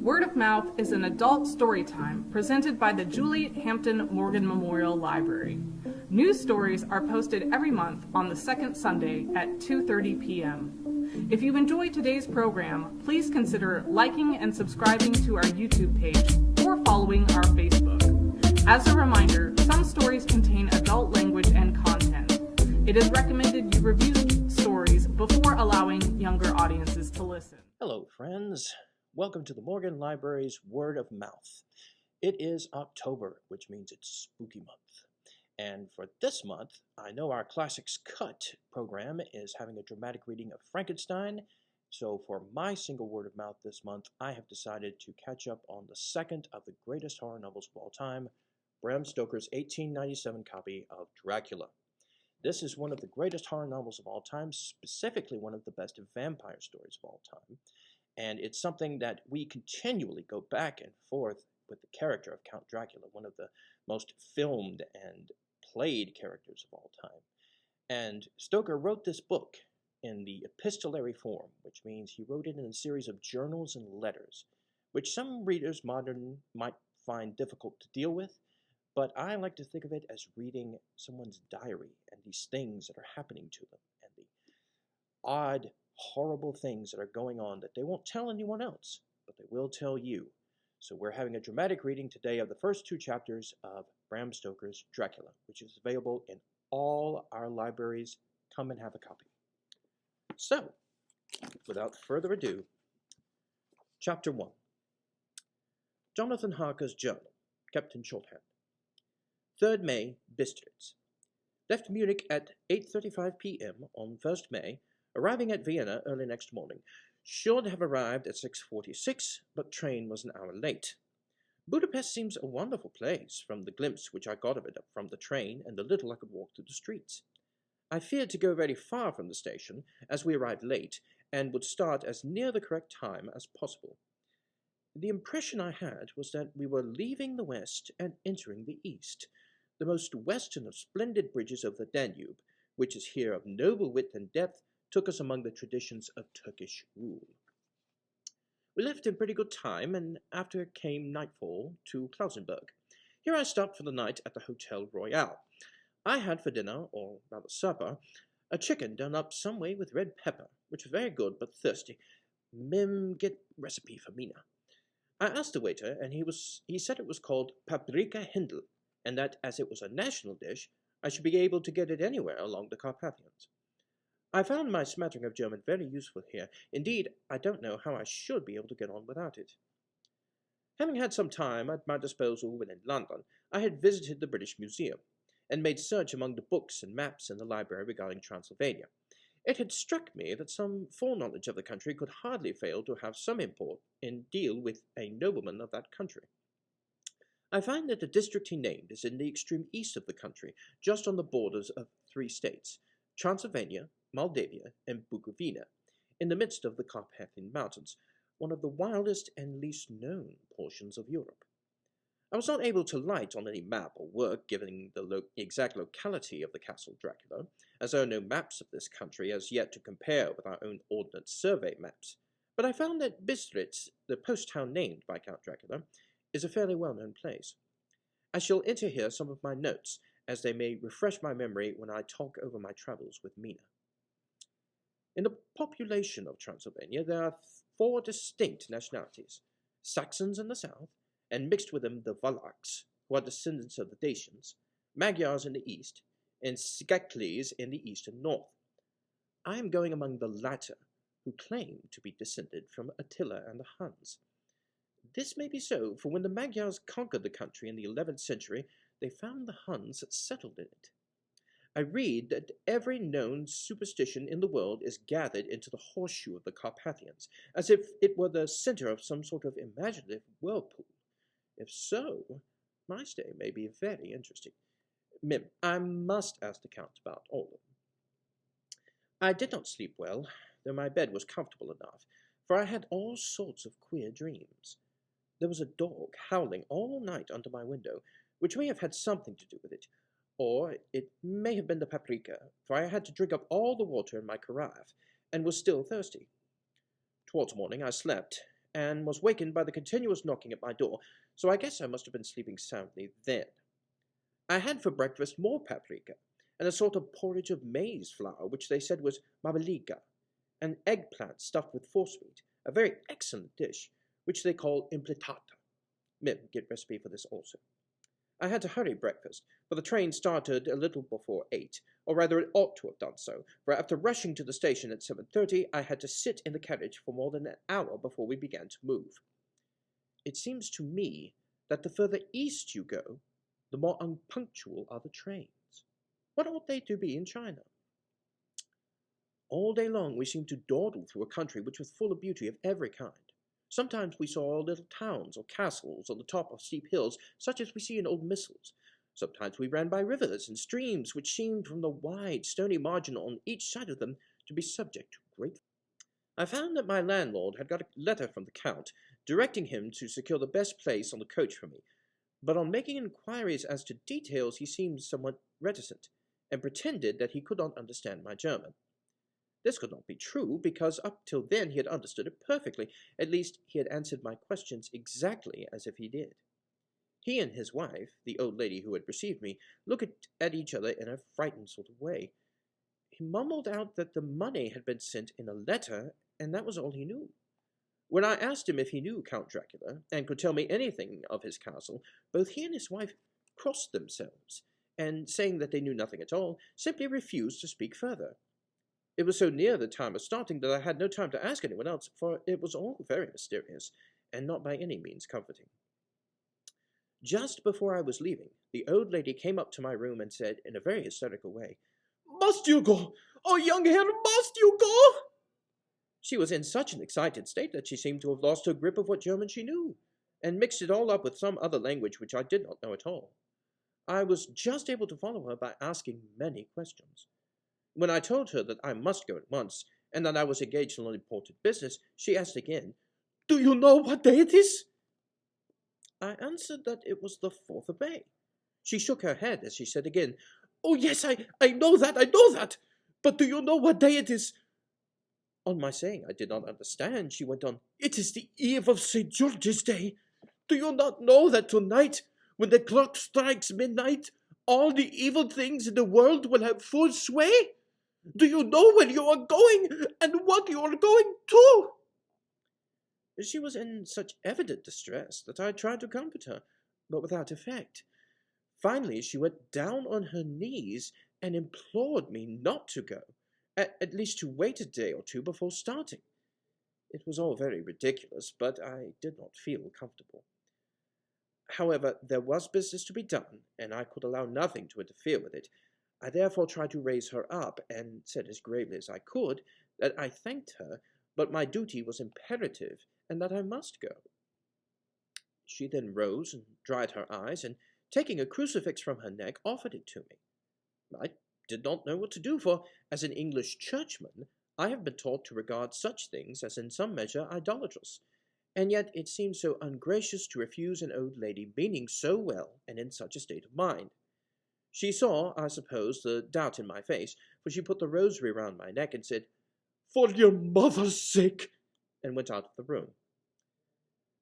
Word of Mouth is an adult story time presented by the Juliet Hampton Morgan Memorial Library. New stories are posted every month on the second Sunday at 2:30 p.m. If you enjoyed today's program, please consider liking and subscribing to our YouTube page or following our Facebook. As a reminder, some stories contain adult language and content. It is recommended you review stories before allowing younger audiences to listen. Hello, friends. Welcome to the Morgan Library's Word of Mouth. It is October, which means it's spooky month. And for this month, I know our Classics Cut program is having a dramatic reading of Frankenstein. So for my single word of mouth this month, I have decided to catch up on the second of the greatest horror novels of all time, Bram Stoker's 1897 copy of Dracula. This is one of the greatest horror novels of all time, specifically one of the best vampire stories of all time. And it's something that we continually go back and forth with the character of Count Dracula, one of the most filmed and played characters of all time. And Stoker wrote this book in the epistolary form, which means he wrote it in a series of journals and letters, which some readers modern might find difficult to deal with, but I like to think of it as reading someone's diary and these things that are happening to them and the odd, horrible things that are going on that they won't tell anyone else, but they will tell you. So we're having a dramatic reading today of the first two chapters of Bram Stoker's Dracula, which is available in all our libraries. Come and have a copy. So, without further ado, Chapter 1. Jonathan Harker's Journal, kept in shorthand. 3rd May, Bistritz. Left Munich at 8:35 p.m. on 1st May, arriving at Vienna early next morning. Should have arrived at 6:46, but train was an hour late. Budapest seems a wonderful place, from the glimpse which I got of it from the train and the little I could walk through the streets. I feared to go very far from the station, as we arrived late, and would start as near the correct time as possible. The impression I had was that we were leaving the west and entering the east, the most western of splendid bridges over the Danube, which is here of noble width and depth, took us among the traditions of Turkish rule. We left in pretty good time, and after came nightfall to Klausenburg. Here I stopped for the night at the Hotel Royal. I had for dinner, or rather supper, a chicken done up some way with red pepper, which was very good but thirsty. Mim, get recipe for Mina. I asked the waiter, and he said it was called paprika Hindel, and that as it was a national dish, I should be able to get it anywhere along the Carpathians. I found my smattering of German very useful here. Indeed, I don't know how I should be able to get on without it. Having had some time at my disposal when in London, I had visited the British Museum, and made search among the books and maps in the library regarding Transylvania. It had struck me that some foreknowledge of the country could hardly fail to have some import in deal with a nobleman of that country. I find that the district he named is in the extreme east of the country, just on the borders of 3 states, Transylvania, Moldavia, and Bukovina, in the midst of the Carpathian Mountains, one of the wildest and least known portions of Europe. I was not able to light on any map or work giving the exact locality of the Castle Dracula, as there are no maps of this country as yet to compare with our own Ordnance Survey maps, but I found that Bistritz, the post town named by Count Dracula, is a fairly well-known place. I shall enter here some of my notes, as they may refresh my memory when I talk over my travels with Mina. In the population of Transylvania, there are 4 distinct nationalities: Saxons in the south, and mixed with them the Valakhs, who are descendants of the Dacians, Magyars in the east, and Skekles in the east and north. I am going among the latter, who claim to be descended from Attila and the Huns. This may be so, for when the Magyars conquered the country in the 11th century, they found the Huns settled in it. I read that every known superstition in the world is gathered into the horseshoe of the Carpathians, as if it were the center of some sort of imaginative whirlpool. If so, my stay may be very interesting. Mim, I must ask the Count about all of them. I did not sleep well, though my bed was comfortable enough, for I had all sorts of queer dreams. There was a dog howling all night under my window, which may have had something to do with it, or it may have been the paprika, for I had to drink up all the water in my carafe, and was still thirsty. Towards morning I slept, and was wakened by the continuous knocking at my door, so I guess I must have been sleeping soundly then. I had for breakfast more paprika, and a sort of porridge of maize flour, which they said was mabaliga, and eggplant stuffed with forcemeat, a very excellent dish, which they call impletata. Mim, get recipe for this also. I had to hurry breakfast, for the train started a little before 8, or rather it ought to have done so, for after rushing to the station at 7:30, I had to sit in the carriage for more than an hour before we began to move. It seems to me that the further east you go, the more unpunctual are the trains. What ought they to be in China? All day long we seemed to dawdle through a country which was full of beauty of every kind. Sometimes we saw little towns or castles on the top of steep hills, such as we see in old missals. Sometimes we ran by rivers and streams which seemed from the wide, stony margin on each side of them to be subject to great. I found that my landlord had got a letter from the Count, directing him to secure the best place on the coach for me, but on making inquiries as to details he seemed somewhat reticent, and pretended that he could not understand my German. This could not be true, because up till then he had understood it perfectly. At least he had answered my questions exactly as if he did. He and his wife, the old lady who had received me, looked at each other in a frightened sort of way. He mumbled out that the money had been sent in a letter, and that was all he knew. When I asked him if he knew Count Dracula, and could tell me anything of his castle, both he and his wife crossed themselves, and, saying that they knew nothing at all, simply refused to speak further. It was so near the time of starting that I had no time to ask anyone else, for it was all very mysterious, and not by any means comforting. Just before I was leaving, the old lady came up to my room and said, in a very hysterical way, "Must you go? Oh, young Herr, must you go?" She was in such an excited state that she seemed to have lost her grip of what German she knew, and mixed it all up with some other language which I did not know at all. I was just able to follow her by asking many questions. When I told her that I must go at once, and that I was engaged on important business, she asked again, "Do you know what day it is?" I answered that it was the 4th of May. She shook her head as she said again, "Oh, yes, I know that, but do you know what day it is?" On my saying I did not understand, she went on, "It is the eve of St. George's Day. Do you not know that tonight, when the clock strikes midnight, all the evil things in the world will have full sway? Do you know where you are going, and what you are going to?" She was in such evident distress that I tried to comfort her, but without effect. Finally, she went down on her knees and implored me not to go, at least to wait a day or two before starting. It was all very ridiculous, but I did not feel comfortable. However, there was business to be done, and I could allow nothing to interfere with it. I therefore tried to raise her up, and said as gravely as I could that I thanked her, but my duty was imperative, and that I must go. She then rose and dried her eyes, and taking a crucifix from her neck, offered it to me. I did not know what to do, for, as an English churchman, I have been taught to regard such things as in some measure idolatrous, and yet it seemed so ungracious to refuse an old lady meaning so well and in such a state of mind. She saw, I suppose, the doubt in my face, for she put the rosary round my neck and said, "For your mother's sake," and went out of the room.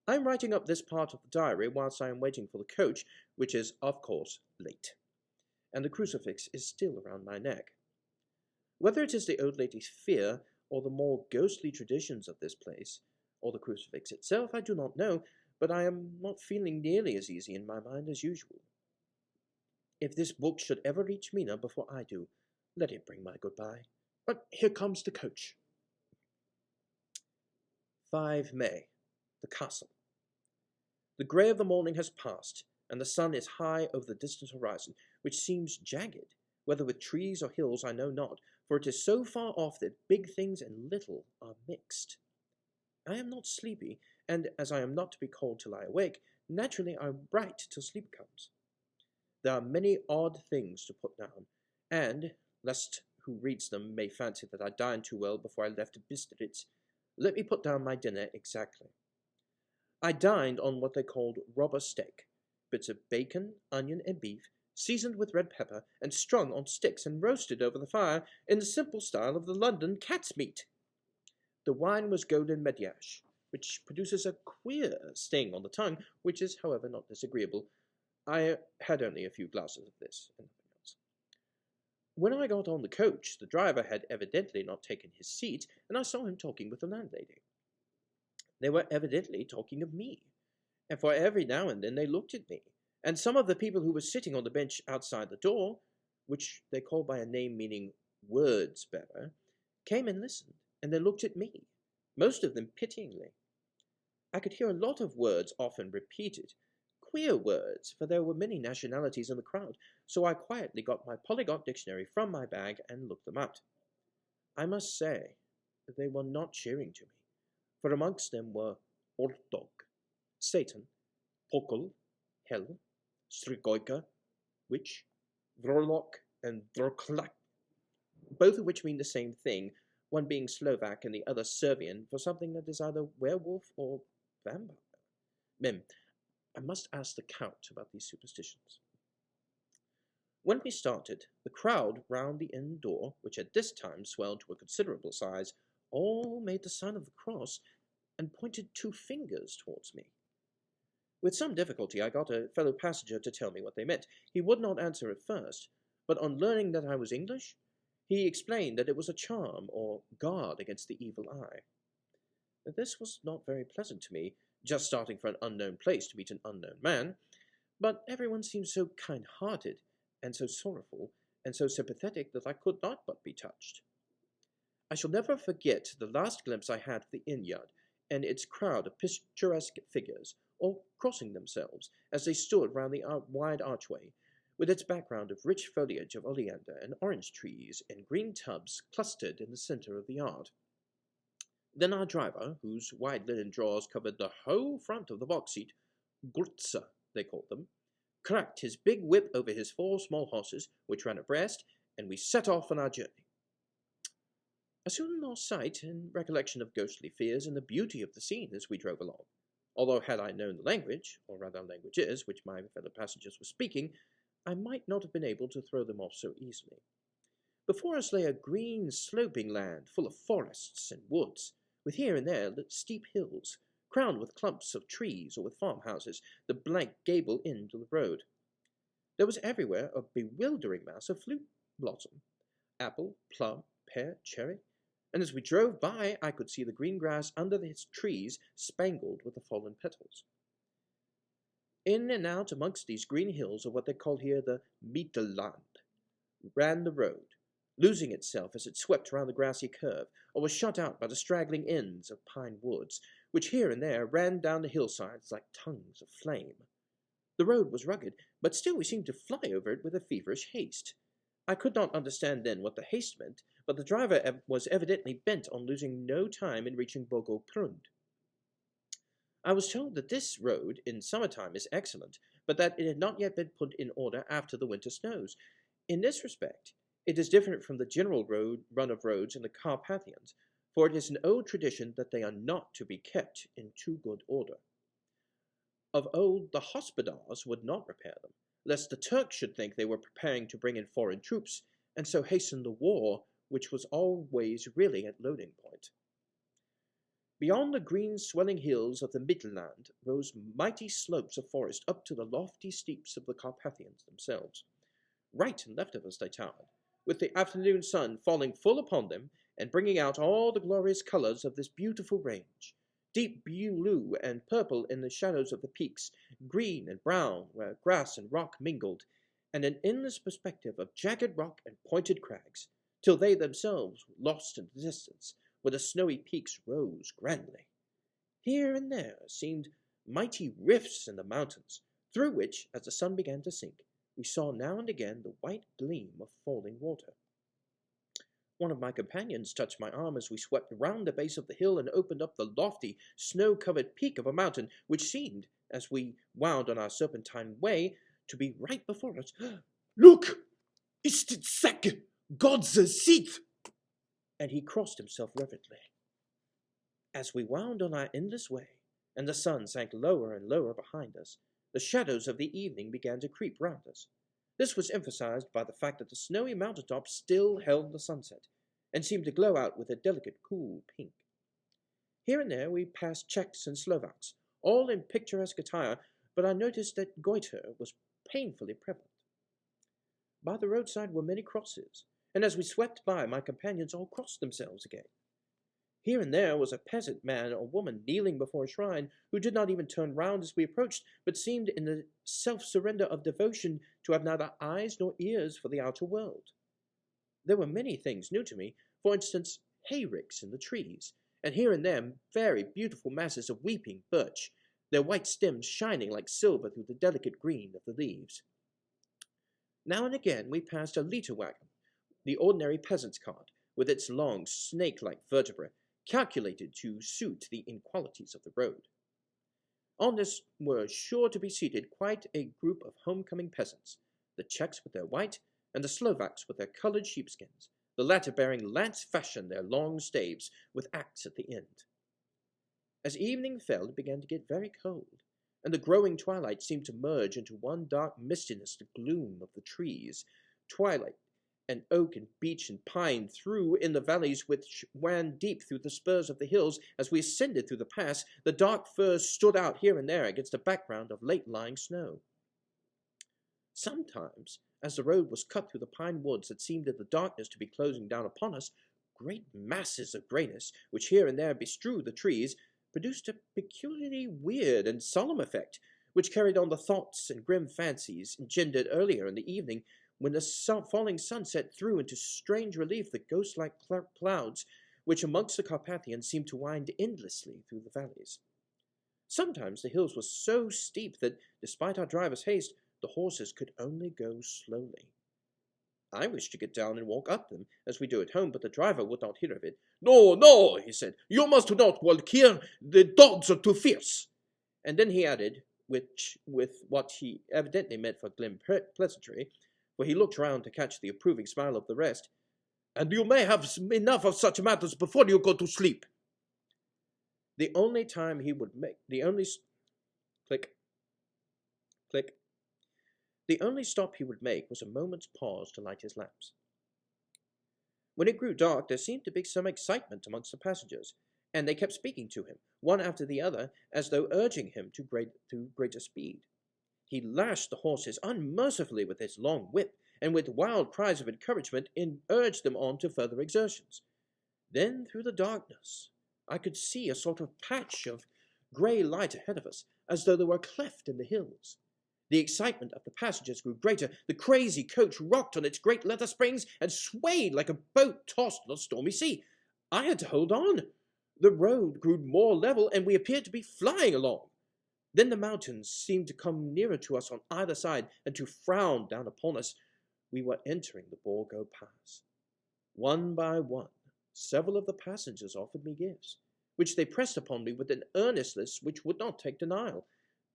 I am writing up this part of the diary whilst I am waiting for the coach, which is, of course, late, and the crucifix is still around my neck. Whether it is the old lady's fear, or the more ghostly traditions of this place, or the crucifix itself, I do not know, but I am not feeling nearly as easy in my mind as usual. If this book should ever reach Mina before I do, let it bring my goodbye. But here comes the coach. 5 May. The castle. The grey of the morning has passed, and the sun is high over the distant horizon, which seems jagged, whether with trees or hills I know not, for it is so far off that big things and little are mixed. I am not sleepy, and as I am not to be called till I awake, naturally I write till sleep comes. There are many odd things to put down, and, lest who reads them may fancy that I dined too well before I left Bistritz, let me put down my dinner exactly. I dined on what they called robber steak, bits of bacon, onion, and beef, seasoned with red pepper, and strung on sticks and roasted over the fire in the simple style of the London cat's meat. The wine was golden mediash, which produces a queer sting on the tongue, which is, however, not disagreeable. I had only a few glasses of this, and nothing else. When I got on the coach, the driver had evidently not taken his seat, and I saw him talking with the landlady. They were evidently talking of me, and for every now and then they looked at me, and some of the people who were sitting on the bench outside the door, which they called by a name meaning words bearer, came and listened, and they looked at me, most of them pityingly. I could hear a lot of words often repeated, queer words, for there were many nationalities in the crowd, so I quietly got my polyglot dictionary from my bag and looked them up. I must say that they were not cheering to me, for amongst them were Ortog, Satan, Pokol, Hell, Strigoika, Witch, Vrolok, and Droklak, both of which mean the same thing, one being Slovak and the other Serbian, for something that is either werewolf or vampire. Mem, I must ask the Count about these superstitions. When we started, the crowd round the inn door, which at this time swelled to a considerable size, all made the sign of the cross and pointed 2 fingers towards me. With some difficulty I got a fellow passenger to tell me what they meant. He would not answer at first, but on learning that I was English, he explained that it was a charm or guard against the evil eye. This was not very pleasant to me, just starting for an unknown place to meet an unknown man, but everyone seemed so kind-hearted, and so sorrowful, and so sympathetic that I could not but be touched. I shall never forget the last glimpse I had of the inn-yard, and its crowd of picturesque figures, all crossing themselves as they stood round the wide archway, with its background of rich foliage of oleander and orange trees and green tubs clustered in the centre of the yard. Then our driver, whose wide linen drawers covered the whole front of the box seat, Gurtza, they called them, cracked his big whip over his 4 small horses, which ran abreast, and we set off on our journey. I soon lost sight and recollection of ghostly fears and the beauty of the scene as we drove along, although had I known the language, or rather languages, which my fellow passengers were speaking, I might not have been able to throw them off so easily. Before us lay a green, sloping land full of forests and woods, with here and there steep hills, crowned with clumps of trees or with farmhouses, the blank gable end to the road. There was everywhere a bewildering mass of fruit blossom, apple, plum, pear, cherry, and as we drove by I could see the green grass under the trees spangled with the fallen petals. In and out amongst these green hills of what they call here the Mittelland ran the road, losing itself as it swept round the grassy curve, or was shut out by the straggling ends of pine woods, which here and there ran down the hillsides like tongues of flame. The road was rugged, but still we seemed to fly over it with a feverish haste. I could not understand then what the haste meant, but the driver was evidently bent on losing no time in reaching Bogoprund. I was told that this road in summertime is excellent, but that it had not yet been put in order after the winter snows. In this respect, it is different from the general run of roads in the Carpathians, for it is an old tradition that they are not to be kept in too good order. Of old, the hospodars would not repair them, lest the Turks should think they were preparing to bring in foreign troops, and so hasten the war, which was always really at loading point. Beyond the green swelling hills of the Mittelland rose mighty slopes of forest up to the lofty steeps of the Carpathians themselves. Right and left of us they towered, with the afternoon sun falling full upon them and bringing out all the glorious colours of this beautiful range, deep blue and purple in the shadows of the peaks, green and brown where grass and rock mingled, and an endless perspective of jagged rock and pointed crags, till they themselves were lost in the distance, where the snowy peaks rose grandly. Here and there seemed mighty rifts in the mountains, through which, as the sun began to sink, we saw now and again the white gleam of falling water. One of my companions touched my arm as we swept round the base of the hill and opened up the lofty, snow-covered peak of a mountain, which seemed, as we wound on our serpentine way, to be right before us. "Look! Ist it Sack? God's seat!" And he crossed himself reverently. As we wound on our endless way, and the sun sank lower and lower behind us, the shadows of the evening began to creep round us. This was emphasized by the fact that the snowy mountaintops still held the sunset, and seemed to glow out with a delicate, cool pink. Here and there we passed Czechs and Slovaks, all in picturesque attire, but I noticed that goiter was painfully prevalent. By the roadside were many crosses, and as we swept by, my companions all crossed themselves again. Here and there was a peasant man or woman kneeling before a shrine, who did not even turn round as we approached, but seemed in the self-surrender of devotion to have neither eyes nor ears for the outer world. There were many things new to me, for instance, hayricks in the trees, and here and there very beautiful masses of weeping birch, their white stems shining like silver through the delicate green of the leaves. Now and again we passed a litter wagon, the ordinary peasant's cart, with its long, snake-like vertebrae, calculated to suit the inequalities of the road. On this were sure to be seated quite a group of homecoming peasants, the Czechs with their white, and the Slovaks with their coloured sheepskins, the latter bearing lance-fashion their long staves, with axe at the end. As evening fell, it began to get very cold, and the growing twilight seemed to merge into one dark mistiness the gloom of the trees. Twilight and oak and beech and pine threw in the valleys which ran deep through the spurs of the hills. As we ascended through the pass, the dark firs stood out here and there against a background of late-lying snow. Sometimes, as the road was cut through the pine woods that seemed in the darkness to be closing down upon us, great masses of greyness, which here and there bestrewed the trees, produced a peculiarly weird and solemn effect, which carried on the thoughts and grim fancies engendered earlier in the evening, when the falling sunset threw into strange relief the ghost-like clouds which amongst the Carpathians seemed to wind endlessly through the valleys. Sometimes the hills were so steep that, despite our driver's haste, the horses could only go slowly. I wished to get down and walk up them, as we do at home, but the driver would not hear of it. "No, no," he said, "you must not walk here. The dogs are too fierce." And then he added, with what he evidently meant for grim pleasantry, for he looked round to catch the approving smile of the rest, "and you may have enough of such matters before you go to sleep." The only time he would make, the only stop he would make was a moment's pause to light his lamps. When it grew dark, there seemed to be some excitement amongst the passengers, and they kept speaking to him, one after the other, as though urging him to greater speed. He lashed the horses unmercifully with his long whip, and with wild cries of encouragement urged them on to further exertions. Then, through the darkness, I could see a sort of patch of grey light ahead of us, as though there were a cleft in the hills. The excitement of the passengers grew greater. The crazy coach rocked on its great leather springs and swayed like a boat tossed on a stormy sea. I had to hold on. The road grew more level, and we appeared to be flying along. Then the mountains seemed to come nearer to us on either side and to frown down upon us. We were entering the Borgo Pass. One by one, several of the passengers offered me gifts, which they pressed upon me with an earnestness which would not take denial.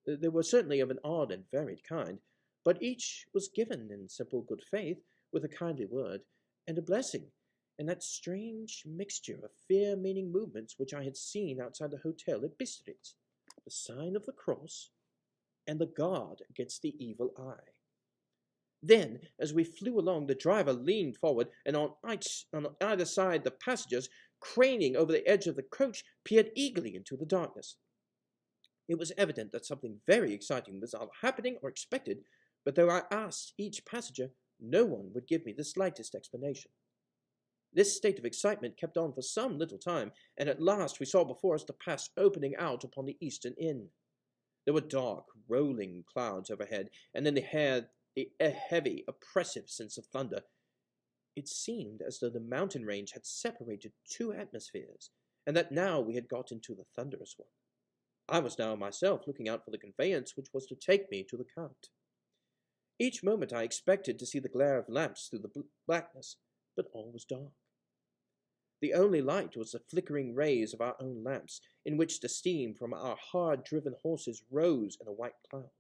They were certainly of an odd and varied kind, but each was given in simple good faith, with a kindly word, and a blessing, and that strange mixture of fear-meaning movements which I had seen outside the hotel at Bistritz, the sign of the cross, and the guard against the evil eye. Then, as we flew along, the driver leaned forward, and on either side the passengers, craning over the edge of the coach, peered eagerly into the darkness. It was evident that something very exciting was either happening or expected, but though I asked each passenger, no one would give me the slightest explanation. This state of excitement kept on for some little time, and at last we saw before us the pass opening out upon the eastern end. There were dark, rolling clouds overhead, and in the air a heavy, oppressive sense of thunder. It seemed as though the mountain range had separated two atmospheres, and that now we had got into the thunderous one. I was now myself looking out for the conveyance which was to take me to the Count. Each moment I expected to see the glare of lamps through the blackness, but all was dark. The only light was the flickering rays of our own lamps, in which the steam from our hard-driven horses rose in a white cloud.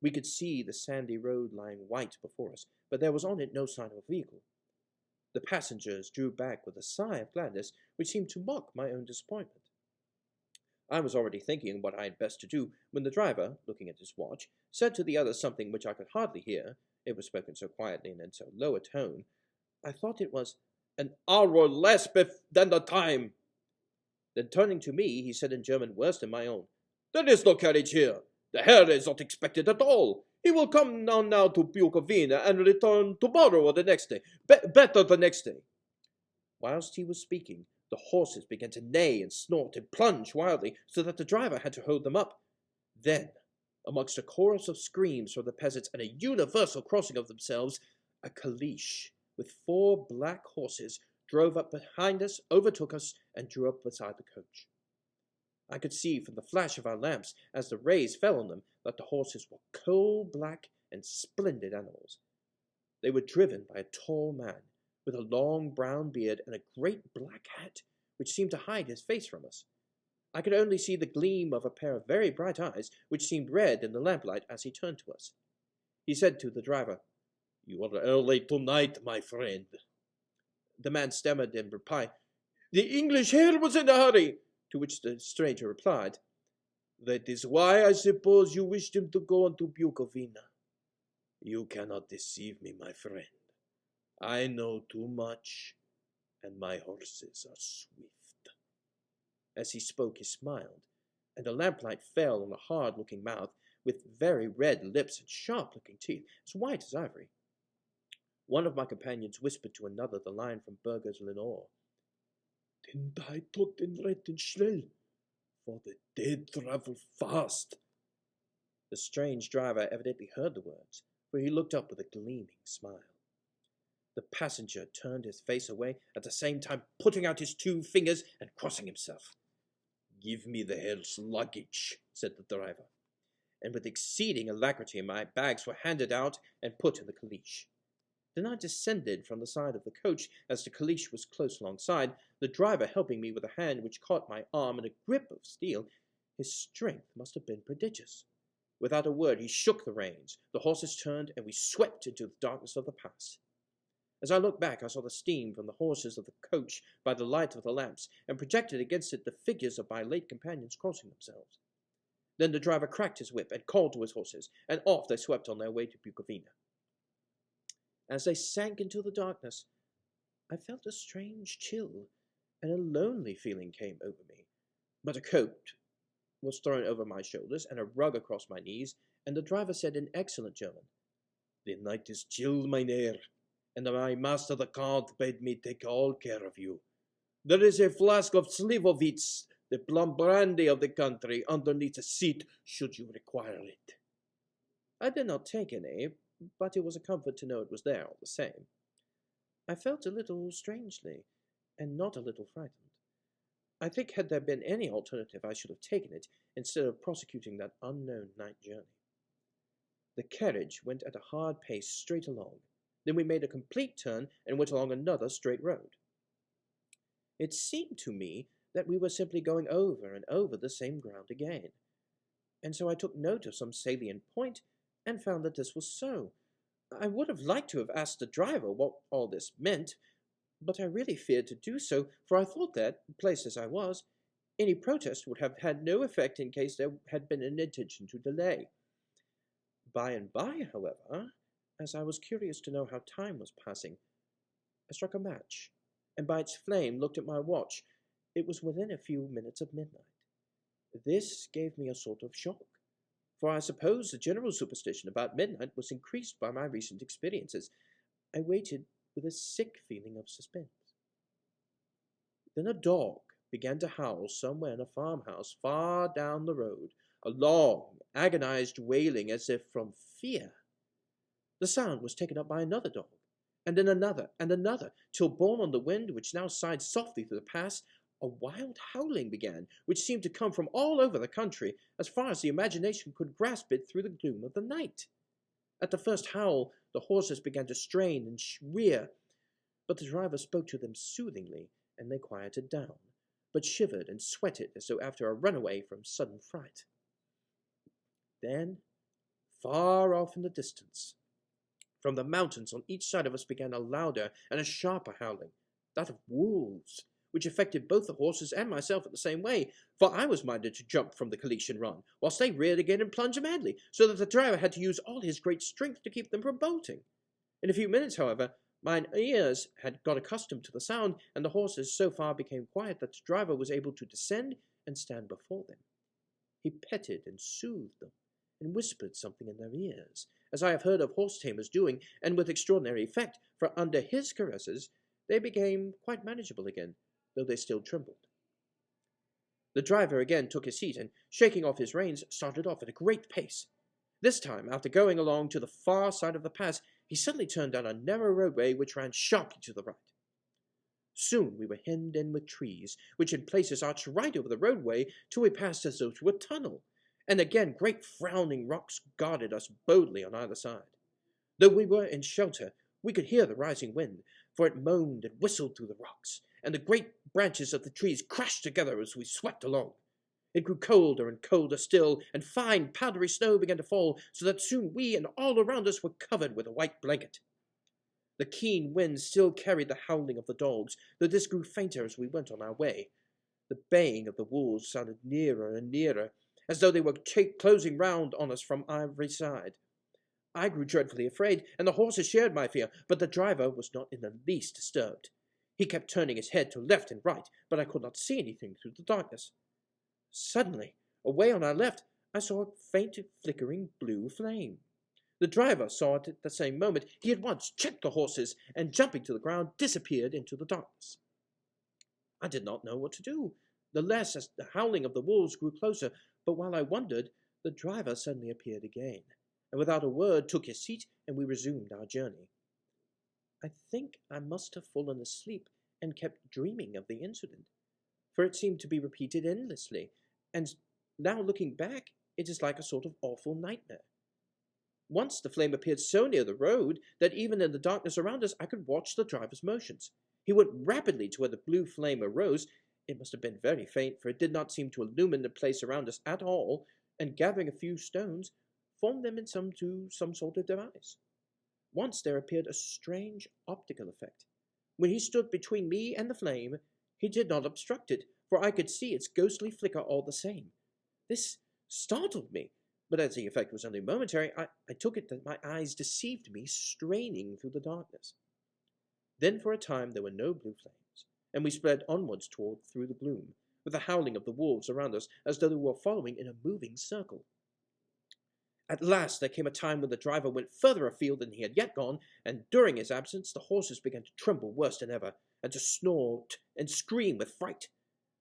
We could see the sandy road lying white before us, but there was on it no sign of a vehicle. The passengers drew back with a sigh of gladness, which seemed to mock my own disappointment. I was already thinking what I had best to do, when the driver, looking at his watch, said to the others something which I could hardly hear. It was spoken so quietly and in so low a tone. I thought it was, "an hour less than the time." Then turning to me, he said in German worse than my own, "There is no carriage here. The Herr is not expected at all. He will come down now to Bukovina and return tomorrow or the next day. Better the next day." Whilst he was speaking, the horses began to neigh and snort and plunge wildly, so that the driver had to hold them up. Then, amongst a chorus of screams from the peasants and a universal crossing of themselves, a caleche with 4 black horses drove up behind us, overtook us, and drew up beside the coach. I could see from the flash of our lamps, as the rays fell on them, that the horses were coal-black and splendid animals. They were driven by a tall man, with a long brown beard and a great black hat, which seemed to hide his face from us. I could only see the gleam of a pair of very bright eyes, which seemed red in the lamplight as he turned to us. He said to the driver, "You are early tonight, my friend." The man stammered in reply, "The English Herr was in a hurry," to which the stranger replied, "That is why I suppose you wished him to go on to Bukovina. You cannot deceive me, my friend. I know too much, and my horses are swift." As he spoke, he smiled, and the lamplight fell on a hard-looking mouth with very red lips and sharp-looking teeth, as white as ivory. One of my companions whispered to another the line from Burger's Lenore, "Den die Toten retten schnell, for the dead travel fast." The strange driver evidently heard the words, for he looked up with a gleaming smile. The passenger turned his face away, at the same time putting out his 2 fingers and crossing himself. "Give me the Herr's luggage," said the driver. And with exceeding alacrity my bags were handed out and put in the caleche. Then I descended from the side of the coach as the caleche was close alongside, the driver helping me with a hand which caught my arm in a grip of steel. His strength must have been prodigious. Without a word he shook the reins, the horses turned, and we swept into the darkness of the pass. As I looked back, I saw the steam from the horses of the coach by the light of the lamps, and projected against it the figures of my late companions crossing themselves. Then the driver cracked his whip and called to his horses, and off they swept on their way to Bukovina. As they sank into the darkness, I felt a strange chill, and a lonely feeling came over me. But a coat was thrown over my shoulders, and a rug across my knees, and the driver said in excellent German, "The night is chill, mein Herr, and my master the Count bade me take all care of you. There is a flask of Slivovitz, the plum brandy of the country, underneath the seat, should you require it." I did not take any, but it was a comfort to know it was there all the same. I felt a little strangely, and not a little frightened. I think had there been any alternative, I should have taken it, instead of prosecuting that unknown night journey. The carriage went at a hard pace straight along. Then we made a complete turn and went along another straight road. It seemed to me that we were simply going over and over the same ground again, and so I took note of some salient point and found that this was so. I would have liked to have asked the driver what all this meant, but I really feared to do so, for I thought that, placed as I was, any protest would have had no effect in case there had been an intention to delay. By and by, however, as I was curious to know how time was passing, I struck a match, and by its flame looked at my watch. It was within a few minutes of midnight. This gave me a sort of shock, for I suppose the general superstition about midnight was increased by my recent experiences. I waited with a sick feeling of suspense. Then a dog began to howl somewhere in a farmhouse far down the road, a long, agonized wailing as if from fear. The sound was taken up by another dog, and then another, and another, till borne on the wind, which now sighed softly through the pass, a wild howling began, which seemed to come from all over the country, as far as the imagination could grasp it through the gloom of the night. At the first howl, the horses began to strain and rear, but the driver spoke to them soothingly, and they quieted down, but shivered and sweated as though after a runaway from sudden fright. Then, far off in the distance, from the mountains on each side of us began a louder and a sharper howling, that of wolves, which affected both the horses and myself at the same way, for I was minded to jump from the caleche and run, whilst they reared again and plunged madly, so that the driver had to use all his great strength to keep them from bolting. In a few minutes, however, Mine ears had got accustomed to the sound, and the horses so far became quiet that the driver was able to descend and stand before them. He petted and soothed them, and whispered something in their ears, as I have heard of horse tamers doing, and with extraordinary effect, for under his caresses they became quite manageable again, though they still trembled. The driver again took his seat, and, shaking off his reins, started off at a great pace. This time, after going along to the far side of the pass, he suddenly turned down a narrow roadway which ran sharply to the right. Soon we were hemmed in with trees, which in places arched right over the roadway till we passed as though through a tunnel, and again great frowning rocks guarded us boldly on either side. Though we were in shelter, we could hear the rising wind, for it moaned and whistled through the rocks, and the great branches of the trees crashed together as we swept along. It grew colder and colder still, and fine powdery snow began to fall, so that soon we and all around us were covered with a white blanket. The keen wind still carried the howling of the dogs, though this grew fainter as we went on our way. The baying of the wolves sounded nearer and nearer, as though they were closing round on us from every side. I grew dreadfully afraid, and the horses shared my fear, but the driver was not in the least disturbed. He kept turning his head to left and right, but I could not see anything through the darkness. Suddenly, away on our left, I saw a faint flickering blue flame. The driver saw it at the same moment. He at once checked the horses, and jumping to the ground, disappeared into the darkness. I did not know what to do, the less as the howling of the wolves grew closer, but while I wondered, the driver suddenly appeared again, and without a word took his seat, and we resumed our journey. I think I must have fallen asleep and kept dreaming of the incident, for it seemed to be repeated endlessly, and now looking back, it is like a sort of awful nightmare. Once the flame appeared so near the road that even in the darkness around us I could watch the driver's motions. He went rapidly to where the blue flame arose. It must have been very faint, for it did not seem to illumine the place around us at all, and gathering a few stones, formed them into some sort of device. Once there appeared a strange optical effect. When he stood between me and the flame, he did not obstruct it, for I could see its ghostly flicker all the same. This startled me, but as the effect was only momentary, I took it that my eyes deceived me, straining through the darkness. Then for a time there were no blue flames, and we sped onwards through the gloom, with the howling of the wolves around us, as though they were following in a moving circle. At last there came a time when the driver went further afield than he had yet gone, and during his absence the horses began to tremble worse than ever, and to snort and scream with fright.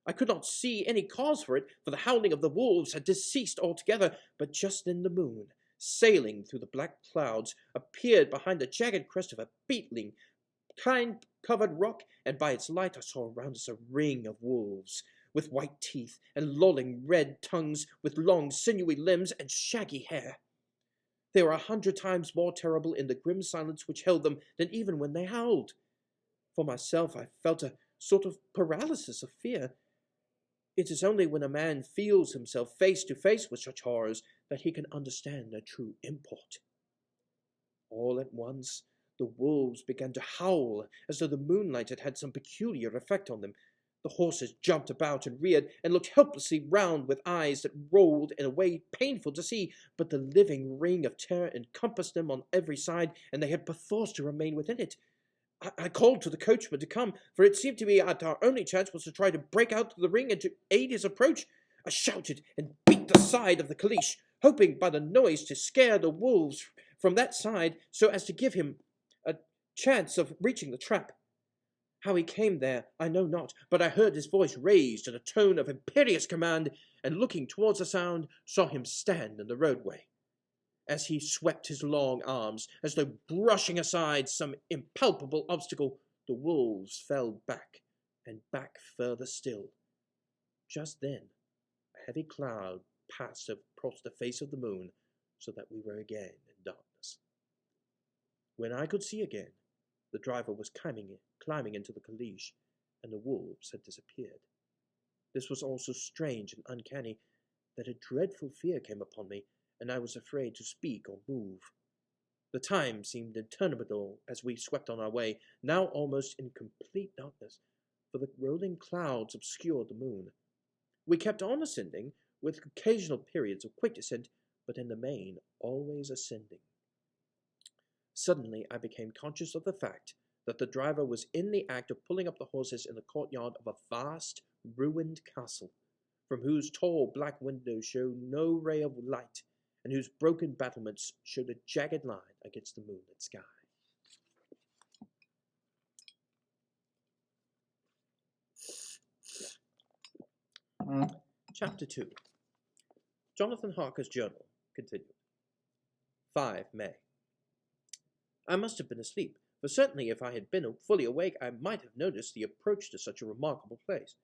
I could not see any cause for it, for the howling of the wolves had ceased altogether, but just then the moon, sailing through the black clouds, appeared behind the jagged crest of a beetling, pine-covered rock, and by its light I saw around us a ring of wolves, with white teeth and lolling red tongues, with long sinewy limbs and shaggy hair. They were 100 times more terrible in the grim silence which held them than even when they howled. For myself, I felt a sort of paralysis of fear. It is only when a man feels himself face to face with such horrors that he can understand their true import. All at once, the wolves began to howl, as though the moonlight had had some peculiar effect on them. The horses jumped about and reared, and looked helplessly round with eyes that rolled in a way painful to see, but the living ring of terror encompassed them on every side, and they had perforce to remain within it. I called to the coachman to come, for it seemed to me that our only chance was to try to break out through the ring and to aid his approach. I shouted and beat the side of the caleche, hoping by the noise to scare the wolves from that side, so as to give him a chance of reaching the trap. How he came there, I know not, but I heard his voice raised in a tone of imperious command, and looking towards the sound, saw him stand in the roadway. As he swept his long arms, as though brushing aside some impalpable obstacle, the wolves fell back, and back further still. Just then, a heavy cloud passed across the face of the moon, so that we were again in darkness. When I could see again, the driver was climbing into the caleche, and the wolves had disappeared. This was all so strange and uncanny that a dreadful fear came upon me, and I was afraid to speak or move. The time seemed interminable as we swept on our way, now almost in complete darkness, for the rolling clouds obscured the moon. We kept on ascending, with occasional periods of quick descent, but in the main always ascending. Suddenly I became conscious of the fact that the driver was in the act of pulling up the horses in the courtyard of a vast, ruined castle, from whose tall black windows showed no ray of light, and whose broken battlements showed a jagged line against the moonlit sky. Chapter 2. Jonathan Harker's Journal, continued. 5 May. I must have been asleep, for certainly if I had been fully awake I might have noticed the approach to such a remarkable place.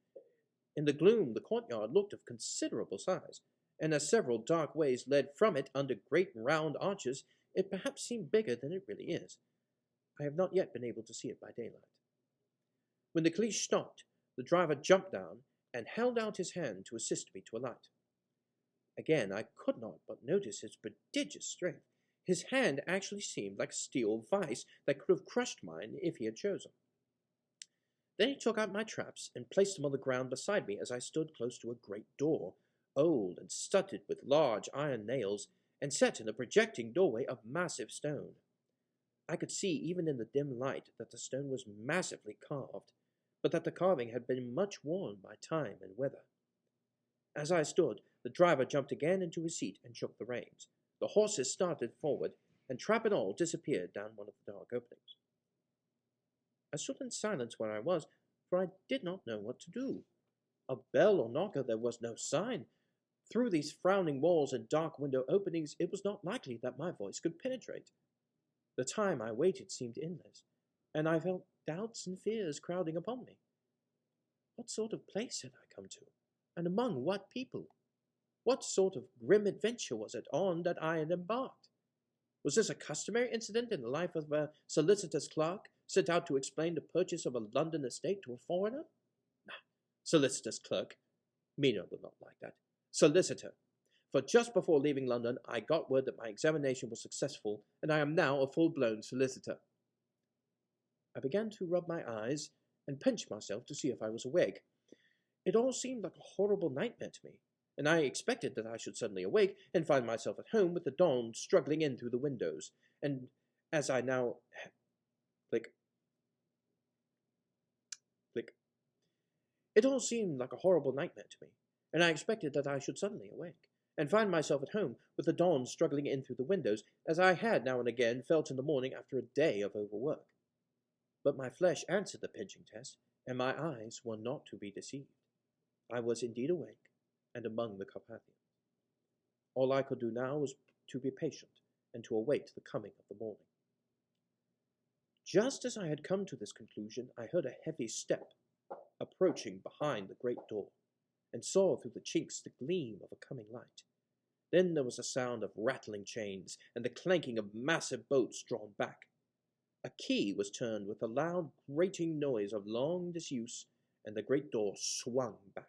In the gloom the courtyard looked of considerable size, and as several dark ways led from it under great round arches, it perhaps seemed bigger than it really is. I have not yet been able to see it by daylight. When the cliche stopped, the driver jumped down and held out his hand to assist me to alight. Again, I could not but notice his prodigious strength. His hand actually seemed like a steel vice that could have crushed mine if he had chosen. Then he took out my traps and placed them on the ground beside me as I stood close to a great door, old and studded with large iron nails, and set in a projecting doorway of massive stone. I could see even in the dim light that the stone was massively carved, but that the carving had been much worn by time and weather. As I stood, the driver jumped again into his seat and shook the reins. The horses started forward, and trap and all disappeared down one of the dark openings. I stood in silence where I was, for I did not know what to do. Of bell or knocker there was no sign. Through these frowning walls and dark window openings it was not likely that my voice could penetrate. The time I waited seemed endless, and I felt doubts and fears crowding upon me. What sort of place had I come to, and among what people? What sort of grim adventure was it on that I had embarked? Was this a customary incident in the life of a solicitor's clerk sent out to explain the purchase of a London estate to a foreigner? Solicitor's clerk. Mina would not like that. Solicitor. For just before leaving London, I got word that my examination was successful, and I am now a full-blown solicitor. I began to rub my eyes and pinch myself to see if I was awake. It all seemed like a horrible nightmare to me, and I expected that I should suddenly awake and find myself at home with the dawn struggling in through the windows, and as I now... Click. Click. It all seemed like a horrible nightmare to me, and I expected that I should suddenly awake and find myself at home with the dawn struggling in through the windows, as I had now and again felt in the morning after a day of overwork. But my flesh answered the pinching test, and my eyes were not to be deceived. I was indeed awake, and among the Carpathians. All I could do now was to be patient, and to await the coming of the morning. Just as I had come to this conclusion, I heard a heavy step approaching behind the great door, and saw through the chinks the gleam of a coming light. Then there was a sound of rattling chains, and the clanking of massive bolts drawn back. A key was turned with a loud grating noise of long disuse, and the great door swung back.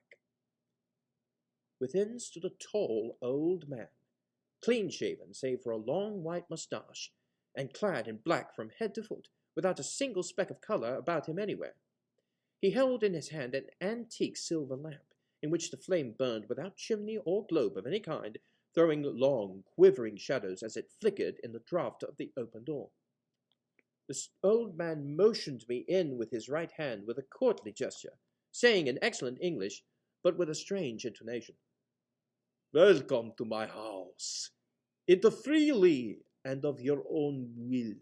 Within stood a tall old man, clean-shaven save for a long white moustache, and clad in black from head to foot, without a single speck of colour about him anywhere. He held in his hand an antique silver lamp, in which the flame burned without chimney or globe of any kind, throwing long, quivering shadows as it flickered in the draught of the open door. The old man motioned me in with his right hand with a courtly gesture, saying in excellent English, but with a strange intonation, "Welcome to my house. Enter freely and of your own will."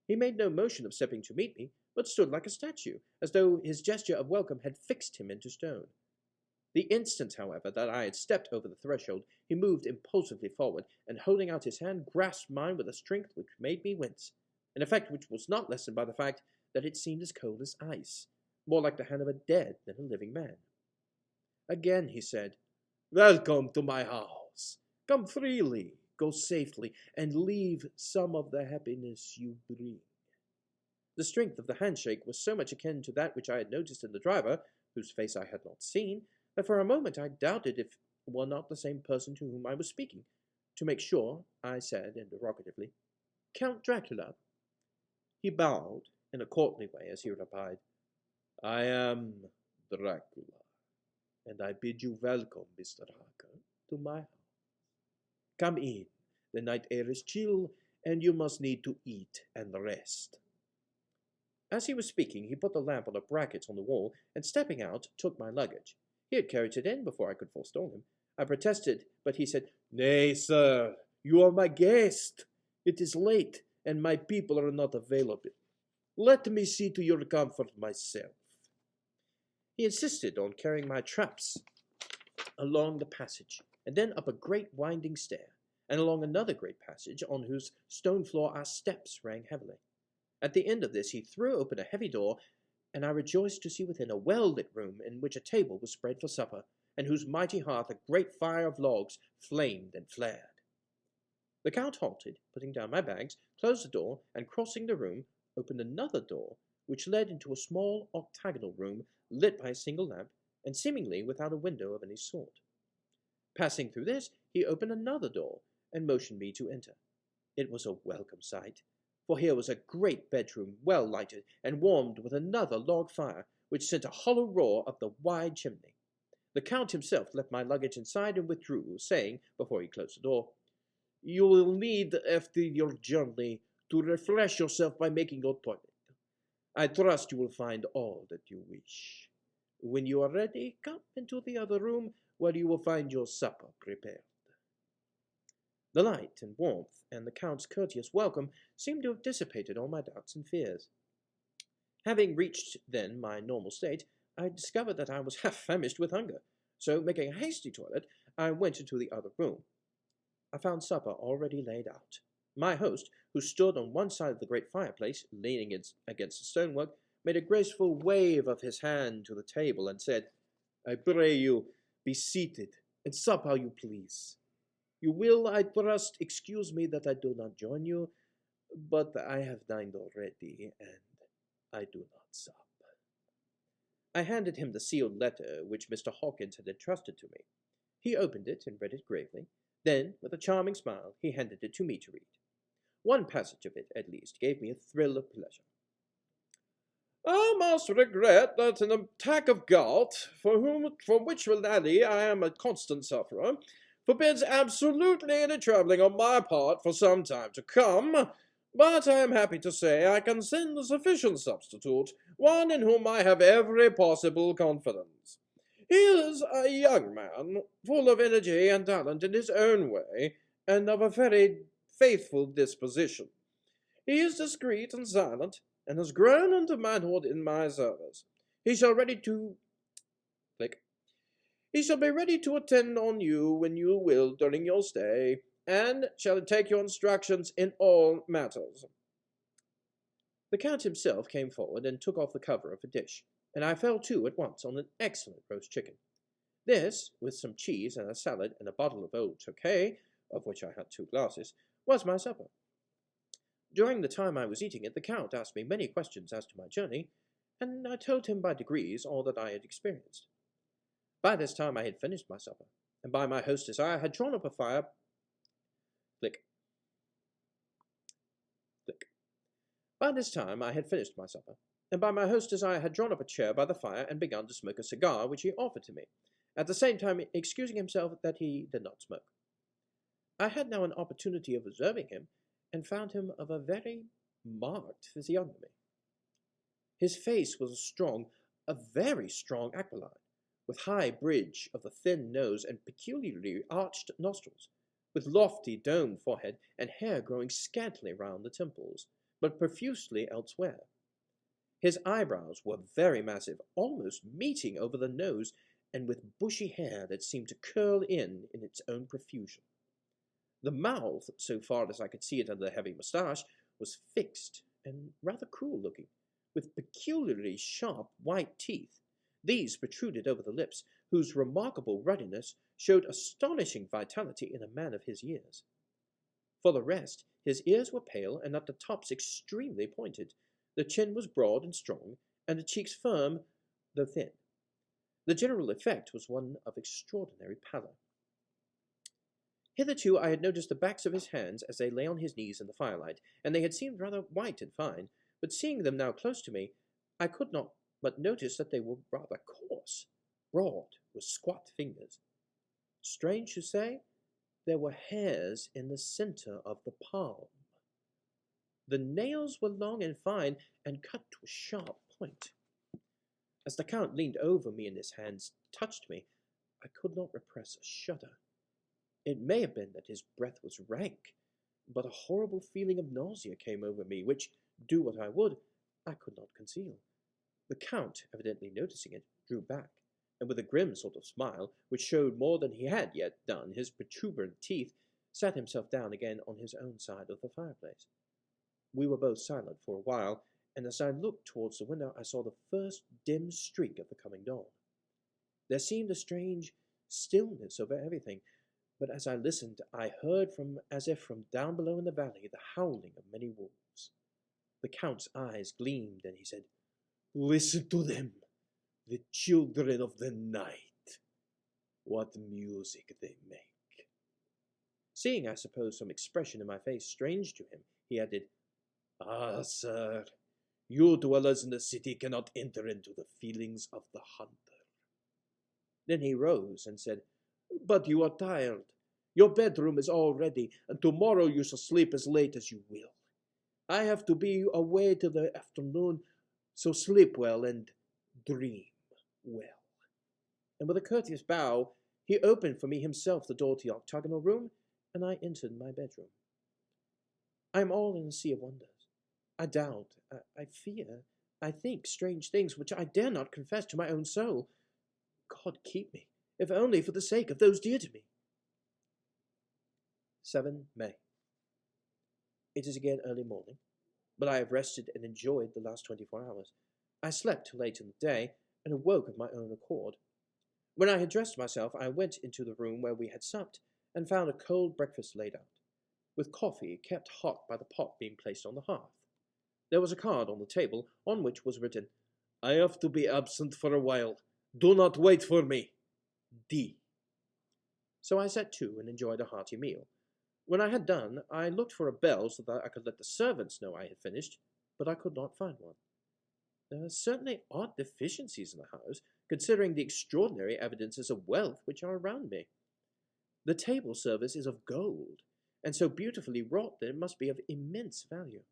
He made no motion of stepping to meet me, but stood like a statue, as though his gesture of welcome had fixed him into stone. The instant, however, that I had stepped over the threshold, he moved impulsively forward, and holding out his hand, grasped mine with a strength which made me wince, an effect which was not lessened by the fact that it seemed as cold as ice, more like the hand of a dead than a living man. Again he said, "Welcome to my house. Come freely, go safely, and leave some of the happiness you bring." The strength of the handshake was so much akin to that which I had noticed in the driver, whose face I had not seen, that for a moment I doubted if it were not the same person to whom I was speaking. To make sure, I said interrogatively, "Count Dracula?" He bowed in a courtly way as he replied, "I am Dracula, and I bid you welcome, Mr. Harker, to my house. Come in, the night air is chill, and you must need to eat and rest." As he was speaking, he put the lamp on a bracket on the wall, and stepping out, took my luggage. He had carried it in before I could forestall him. I protested, but he said, "Nay, sir, you are my guest. It is late, and my people are not available. Let me see to your comfort myself." He insisted on carrying my traps along the passage, and then up a great winding stair, and along another great passage on whose stone floor our steps rang heavily. At the end of this he threw open a heavy door, and I rejoiced to see within a well-lit room in which a table was spread for supper, and whose mighty hearth a great fire of logs flamed and flared. The Count halted, putting down my bags, closed the door, and crossing the room, opened another door, which led into a small octagonal room lit by a single lamp, and seemingly without a window of any sort. Passing through this, he opened another door, and motioned me to enter. It was a welcome sight, for here was a great bedroom, well lighted, and warmed with another log fire, which sent a hollow roar up the wide chimney. The Count himself left my luggage inside and withdrew, saying, before he closed the door, "You will need, after your journey, to refresh yourself by making your toilet. I trust you will find all that you wish. When you are ready, come into the other room, where you will find your supper prepared." The light and warmth and the Count's courteous welcome seemed to have dissipated all my doubts and fears. Having reached, then, my normal state, I discovered that I was half famished with hunger, so, making a hasty toilet, I went into the other room. I found supper already laid out. My host, who stood on one side of the great fireplace, leaning against the stonework, made a graceful wave of his hand to the table, and said, "I pray you, be seated, and sup how you please. You will, I trust, excuse me that I do not join you, but I have dined already, and I do not sup." I handed him the sealed letter which Mr. Hawkins had entrusted to me. He opened it and read it gravely. Then, with a charming smile, he handed it to me to read. One passage of it, at least, gave me a thrill of pleasure. "I must regret that an attack of gout, from which malady I am a constant sufferer, forbids absolutely any travelling on my part for some time to come, but I am happy to say I can send a sufficient substitute, one in whom I have every possible confidence. He is a young man, full of energy and talent in his own way, and of a very faithful disposition. He is discreet and silent, and has grown into manhood in my service. He shall be ready to attend on you when you will during your stay, and shall take your instructions in all matters." The Count himself came forward and took off the cover of a dish, and I fell to at once on an excellent roast chicken. This, with some cheese and a salad and a bottle of old Tokay, of which I had 2 glasses, was my supper. During the time I was eating it, the Count asked me many questions as to my journey, and I told him by degrees all that I had experienced. By this time I had finished my supper, and by my host's desire had drawn up a fire. Click. Click. By this time I had finished my supper, and by my host's desire had drawn up a chair by the fire and begun to smoke a cigar which he offered to me, at the same time excusing himself that he did not smoke. I had now an opportunity of observing him, and found him of a very marked physiognomy. His face was a very strong aquiline, with high bridge of the thin nose and peculiarly arched nostrils, with lofty domed forehead and hair growing scantily round the temples, but profusely elsewhere. His eyebrows were very massive, almost meeting over the nose, and with bushy hair that seemed to curl in its own profusion. The mouth, so far as I could see it under the heavy moustache, was fixed and rather cruel-looking, with peculiarly sharp white teeth. These protruded over the lips, whose remarkable ruddiness showed astonishing vitality in a man of his years. For the rest, his ears were pale and at the tops extremely pointed. The chin was broad and strong, and the cheeks firm, though thin. The general effect was one of extraordinary pallor. Hitherto I had noticed the backs of his hands as they lay on his knees in the firelight, and they had seemed rather white and fine, but seeing them now close to me, I could not but notice that they were rather coarse, broad, with squat fingers. Strange to say, there were hairs in the centre of the palm. The nails were long and fine, and cut to a sharp point. As the Count leaned over me and his hands touched me, I could not repress a shudder. It may have been that his breath was rank, but a horrible feeling of nausea came over me, which, do what I would, I could not conceal. The Count, evidently noticing it, drew back, and with a grim sort of smile, which showed more than he had yet done his protuberant teeth, sat himself down again on his own side of the fireplace. We were both silent for a while, and as I looked towards the window, I saw the first dim streak of the coming dawn. There seemed a strange stillness over everything, but as I listened, I heard as if from down below in the valley, the howling of many wolves. The Count's eyes gleamed, and he said, "Listen to them, the children of the night. What music they make." Seeing, I suppose, some expression in my face strange to him, he added, "Ah, sir, you dwellers in the city cannot enter into the feelings of the hunter." Then he rose and said, "But you are tired. Your bedroom is all ready, and tomorrow you shall sleep as late as you will. I have to be away till the afternoon, so sleep well and dream well." And with a courteous bow, he opened for me himself the door to the octagonal room, and I entered my bedroom. I am all in a sea of wonders. I doubt, I fear, I think strange things which I dare not confess to my own soul. God keep me, if only for the sake of those dear to me. 7 May. It is again early morning, but I have rested and enjoyed the last 24 hours. I slept till late in the day, and awoke of my own accord. When I had dressed myself, I went into the room where we had supped, and found a cold breakfast laid out, with coffee kept hot by the pot being placed on the hearth. There was a card on the table, on which was written, "I have to be absent for a while. Do not wait for me. D." So I set to and enjoyed a hearty meal. When I had done, I looked for a bell so that I could let the servants know I had finished, but I could not find one. There are certainly odd deficiencies in the house, considering the extraordinary evidences of wealth which are around me. The table service is of gold, and so beautifully wrought that it must be of immense value.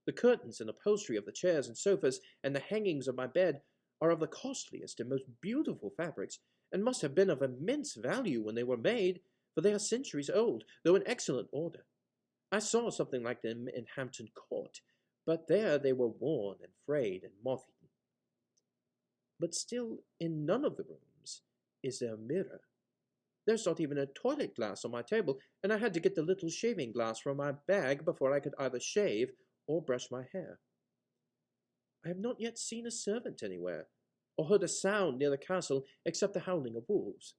The curtains and upholstery of the chairs and sofas, and the hangings of my bed, are of the costliest and most beautiful fabrics, and must have been of immense value when they were made, for they are centuries old, though in excellent order. I saw something like them in Hampton Court, but there they were worn and frayed and moth-eaten. But still, in none of the rooms is there a mirror. There's not even a toilet glass on my table, and I had to get the little shaving glass from my bag before I could either shave or brush my hair. I have not yet seen a servant anywhere, or heard a sound near the castle except the howling of wolves.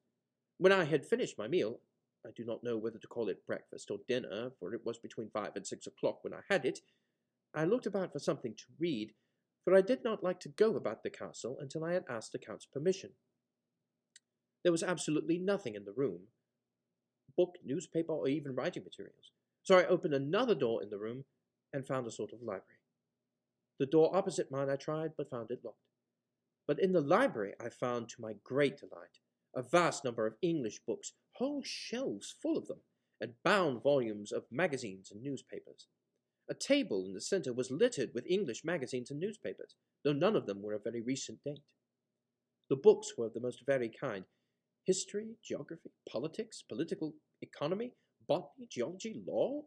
When I had finished my meal, I do not know whether to call it breakfast or dinner, for it was between 5 and 6 o'clock when I had it, I looked about for something to read, for I did not like to go about the castle until I had asked the Count's permission. There was absolutely nothing in the room, book, newspaper, or even writing materials, so I opened another door in the room and found a sort of library. The door opposite mine I tried, but found it locked. But in the library I found, to my great delight, a vast number of English books, whole shelves full of them, and bound volumes of magazines and newspapers. A table in the centre was littered with English magazines and newspapers, though none of them were of very recent date. The books were of the most varied kind: history, geography, politics, political economy, botany, geology, law,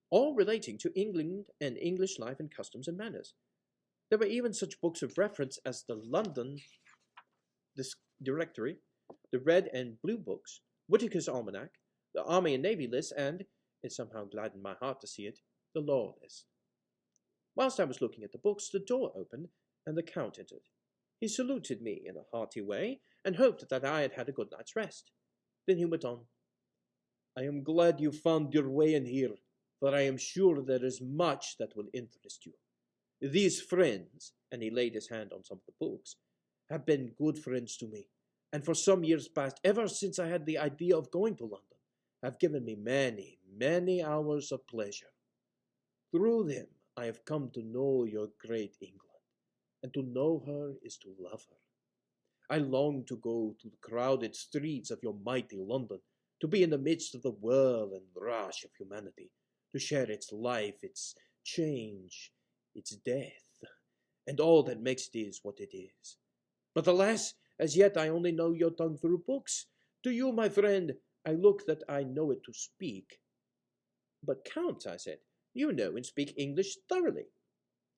all relating to England and English life and customs and manners. There were even such books of reference as the London Directory, the Red and Blue Books, Whitaker's Almanac, the Army and Navy List, and, it somehow gladdened my heart to see it, the Law List. Whilst I was looking at the books, the door opened, and the Count entered. He saluted me in a hearty way, and hoped that I had had a good night's rest. Then he went on, "I am glad you found your way in here, for I am sure there is much that will interest you. These friends," and he laid his hand on some of the books, "have been good friends to me, and for some years past, ever since I had the idea of going to London, have given me many, many hours of pleasure. Through them I have come to know your great England, and to know her is to love her. I long to go to the crowded streets of your mighty London, to be in the midst of the whirl and rush of humanity, to share its life, its change, it's death, and all that makes it is what it is. But alas, as yet I only know your tongue through books. To you, my friend, I look that I know it to speak. But, Count, I said, you know and speak English thoroughly.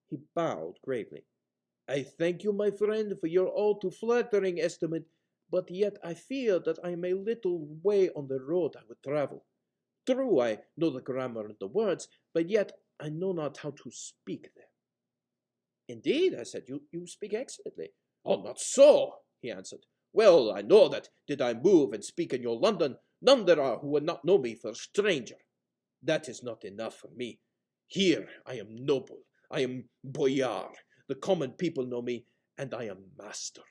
He bowed gravely. I thank you, my friend, for your all too flattering estimate, but yet I fear that I am a little way on the road I would travel. True, I know the grammar and the words, but yet I know not how to speak them. Indeed, I said, you speak excellently. Oh, not so, he answered. Well, I know that, did I move and speak in your London, none there are who would not know me for a stranger. That is not enough for me. Here I am noble, I am boyar, the common people know me, and I am master.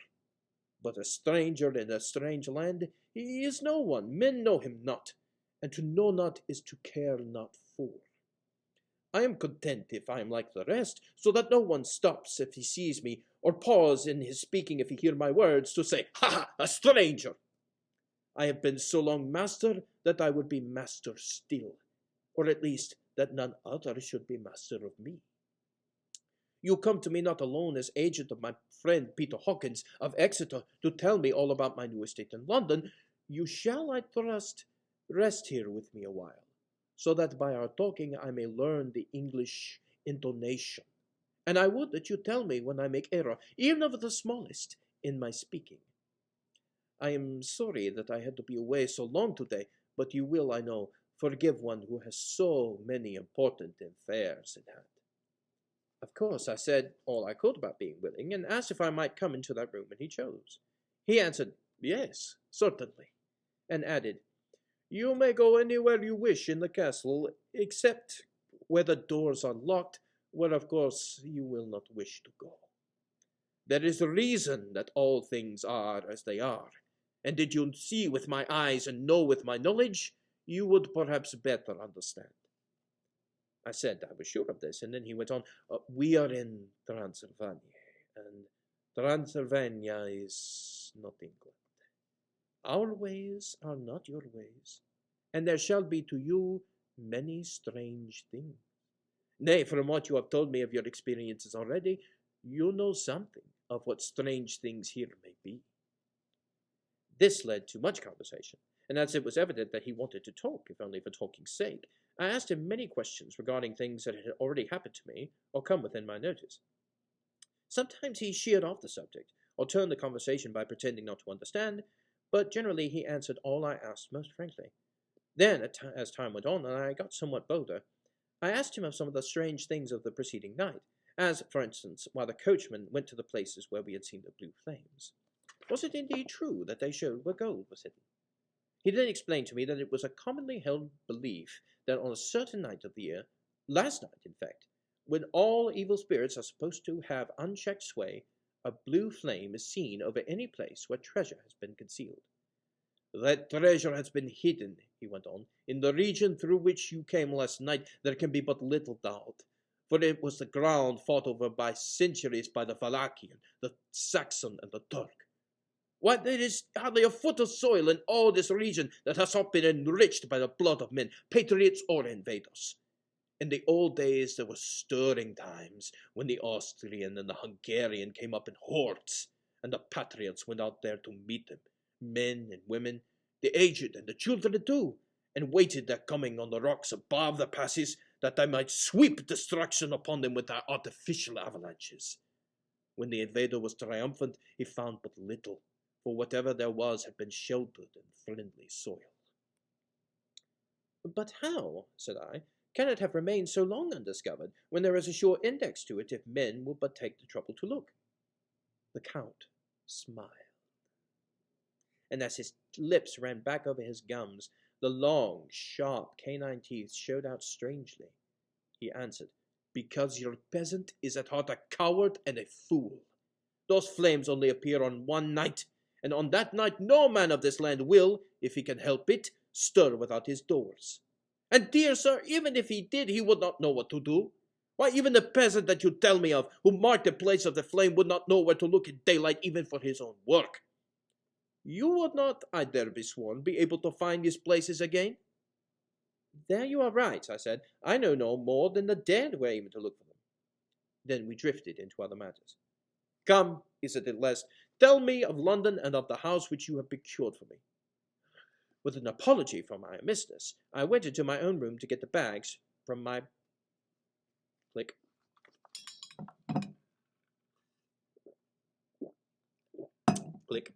But a stranger in a strange land, he is no one, men know him not, and to know not is to care not for. I am content if I am like the rest, so that no one stops if he sees me, or pause in his speaking if he hear my words, to say, Ha ha, a stranger! I have been so long master that I would be master still, or at least that none other should be master of me. You come to me not alone as agent of my friend Peter Hawkins of Exeter to tell me all about my new estate in London. You shall, I trust, rest here with me a while, so that by our talking I may learn the English intonation. And I would that you tell me when I make error, even of the smallest, in my speaking. I am sorry that I had to be away so long today, but you will, I know, forgive one who has so many important affairs in hand. Of course, I said all I could about being willing, and asked if I might come into that room when he chose. He answered, yes, certainly, and added, you may go anywhere you wish in the castle, except where the doors are locked, where of course you will not wish to go. There is a reason that all things are as they are, and did you see with my eyes and know with my knowledge, you would perhaps better understand. I said I was sure of this, and then he went on, we are in Transylvania, and Transylvania is not England. Our ways are not your ways, and there shall be to you many strange things. Nay, from what you have told me of your experiences already, you know something of what strange things here may be. This led to much conversation, and as it was evident that he wanted to talk, if only for talking's sake, I asked him many questions regarding things that had already happened to me or come within my notice. Sometimes he sheered off the subject, or turned the conversation by pretending not to understand, but generally he answered all I asked most frankly. Then, as time went on and I got somewhat bolder, I asked him of some of the strange things of the preceding night, as, for instance, why the coachman went to the places where we had seen the blue flames. Was it indeed true that they showed where gold was hidden? He then explained to me that it was a commonly held belief that on a certain night of the year, last night in fact, when all evil spirits are supposed to have unchecked sway, a blue flame is seen over any place where treasure has been concealed. That treasure has been hidden, he went on, in the region through which you came last night. There can be but little doubt, for it was the ground fought over by centuries by the Valachian, the Saxon, and the Turk. Why, there is hardly a foot of soil in all this region that has not been enriched by the blood of men, patriots or invaders. In the old days there were stirring times, when the Austrian and the Hungarian came up in hordes, and the patriots went out there to meet them, men and women, the aged and the children too, and waited their coming on the rocks above the passes, that they might sweep destruction upon them with their artificial avalanches. When the invader was triumphant, he found but little, for whatever there was had been sheltered in friendly soil. But how, said I, can it have remained so long undiscovered, when there is a sure index to it if men will but take the trouble to look? The Count smiled, and as his lips ran back over his gums, the long, sharp canine teeth showed out strangely. He answered, because your peasant is at heart a coward and a fool. Those flames only appear on one night, and on that night no man of this land will, if he can help it, stir without his doors. And, dear sir, even if he did, he would not know what to do. Why, even the peasant that you tell me of, who marked the place of the flame, would not know where to look in daylight even for his own work. You would not, I dare be sworn, be able to find these places again? There you are right, I said. I know no more than the dead where even to look for them. Then we drifted into other matters. Come, he said at last, tell me of London and of the house which you have procured for me. With an apology for my omissness, I went into my own room to get the bags from my... Click. Click.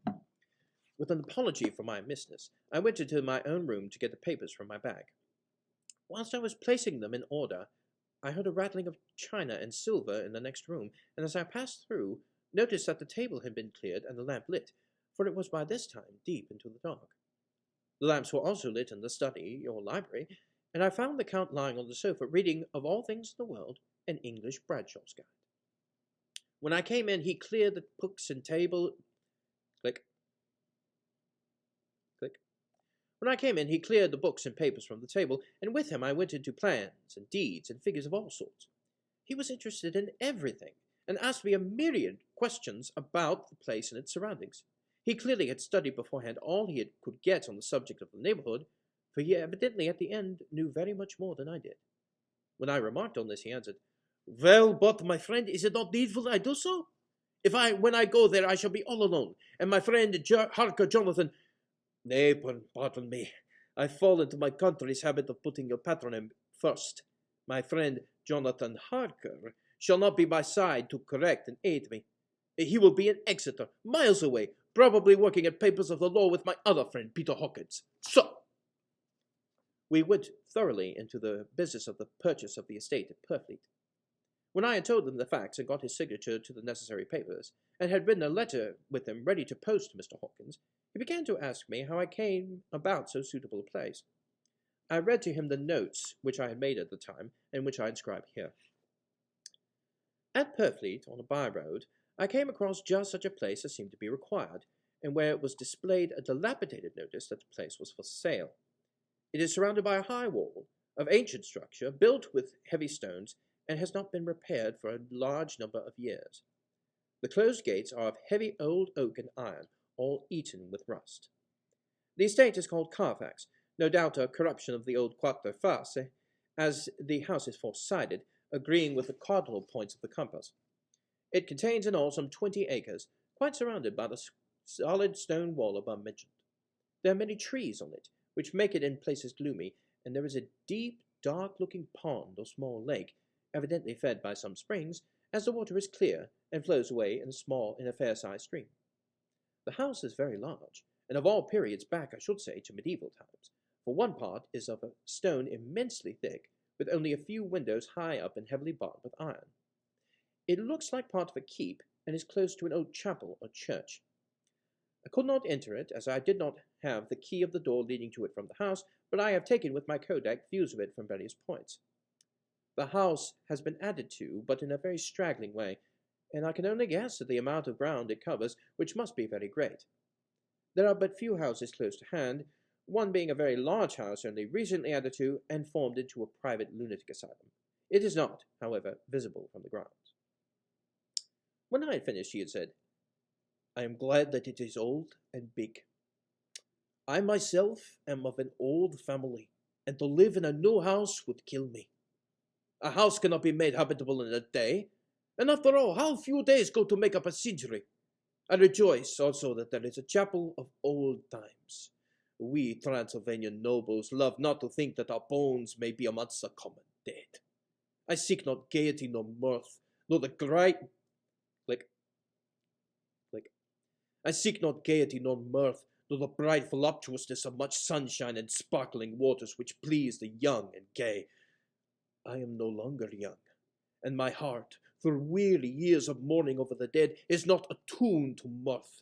With an apology for my omissness, I went into my own room to get the papers from my bag. Whilst I was placing them in order, I heard a rattling of china and silver in the next room, and as I passed through, noticed that the table had been cleared and the lamp lit, for it was by this time deep into the dark. The lamps were also lit in the study or library, and I found the Count lying on the sofa, reading, of all things in the world, an English Bradshaw's Guide. When I came in, he cleared the books and table... Click. Click. When I came in, he cleared the books and papers from the table, and with him I went into plans and deeds and figures of all sorts. He was interested in everything, and asked me a myriad questions about the place and its surroundings. He clearly had studied beforehand all he could get on the subject of the neighborhood, for he evidently at the end knew very much more than I did. When I remarked on this, he answered, Well, but, my friend, is it not needful that I do so? When I go there, I shall be all alone, and my friend Harker Jonathan... Nay, pardon me. I fall into my country's habit of putting your patronym first. My friend Jonathan Harker shall not be by side to correct and aid me. He will be in Exeter, miles away, probably working at papers of the law with my other friend, Peter Hawkins. So, we went thoroughly into the business of the purchase of the estate at Purfleet. When I had told them the facts and got his signature to the necessary papers, and had written a letter with him ready to post to Mr. Hawkins, he began to ask me how I came about so suitable a place. I read to him the notes which I had made at the time, and which I inscribe here. At Purfleet, on a by-road, I came across just such a place as seemed to be required, and where it was displayed a dilapidated notice that the place was for sale. It is surrounded by a high wall, of ancient structure, built with heavy stones, and has not been repaired for a large number of years. The closed gates are of heavy old oak and iron, all eaten with rust. The estate is called Carfax, no doubt a corruption of the old Quatre Faces, as the house is four-sided, agreeing with the cardinal points of the compass. It contains in all some 20 acres, quite surrounded by the solid stone wall above mentioned. There are many trees on it, which make it in places gloomy, and there is a deep, dark-looking pond or small lake, evidently fed by some springs, as the water is clear and flows away in a fair-sized stream. The house is very large, and of all periods back, I should say, to medieval times, for one part is of a stone immensely thick, with only a few windows high up and heavily barred with iron. It looks like part of a keep, and is close to an old chapel or church. I could not enter it, as I did not have the key of the door leading to it from the house, but I have taken with my kodak views of it from various points. The house has been added to, but in a very straggling way, and I can only guess at the amount of ground it covers, which must be very great. There are but few houses close to hand, one being a very large house only recently added to and formed into a private lunatic asylum. It is not, however, visible from the grounds. When I had finished, he had said, I am glad that it is old and big. I myself am of an old family, and to live in a new house would kill me. A house cannot be made habitable in a day, and after all, how few days go to make up a century? I rejoice also that there is a chapel of old times. We Transylvanian nobles love not to think that our bones may be amongst the common dead. I seek not gaiety nor mirth, nor the great... I seek not gaiety nor mirth, nor the bright voluptuousness of much sunshine and sparkling waters which please the young and gay. I am no longer young, and my heart, through weary years of mourning over the dead, is not attuned to mirth.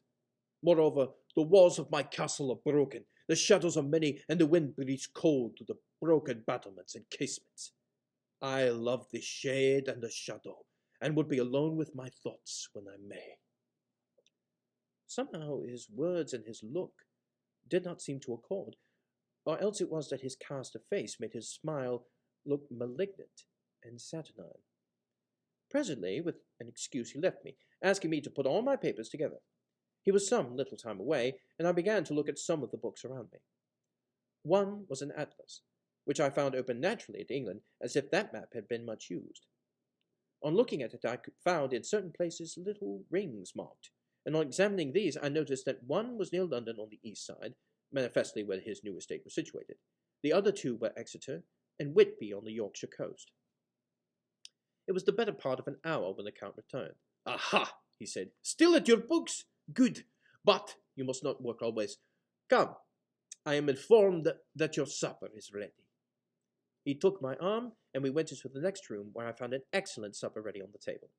Moreover, the walls of my castle are broken, the shadows are many, and the wind breathes cold to the broken battlements and casements. I love the shade and the shadow, and would be alone with my thoughts when I may. Somehow his words and his look did not seem to accord, or else it was that his cast of face made his smile look malignant and saturnine. Presently, with an excuse, he left me, asking me to put all my papers together. He was some little time away, and I began to look at some of the books around me. One was an atlas, which I found open naturally to England, as if that map had been much used. On looking at it, I found in certain places little rings marked, and on examining these, I noticed that one was near London on the east side, manifestly where his new estate was situated. The other two were Exeter and Whitby on the Yorkshire coast. It was the better part of an hour when the Count returned. "Aha!" he said. "Still at your books? Good. But you must not work always. Come, I am informed that your supper is ready." He took my arm, and we went into the next room, where I found an excellent supper ready on the table.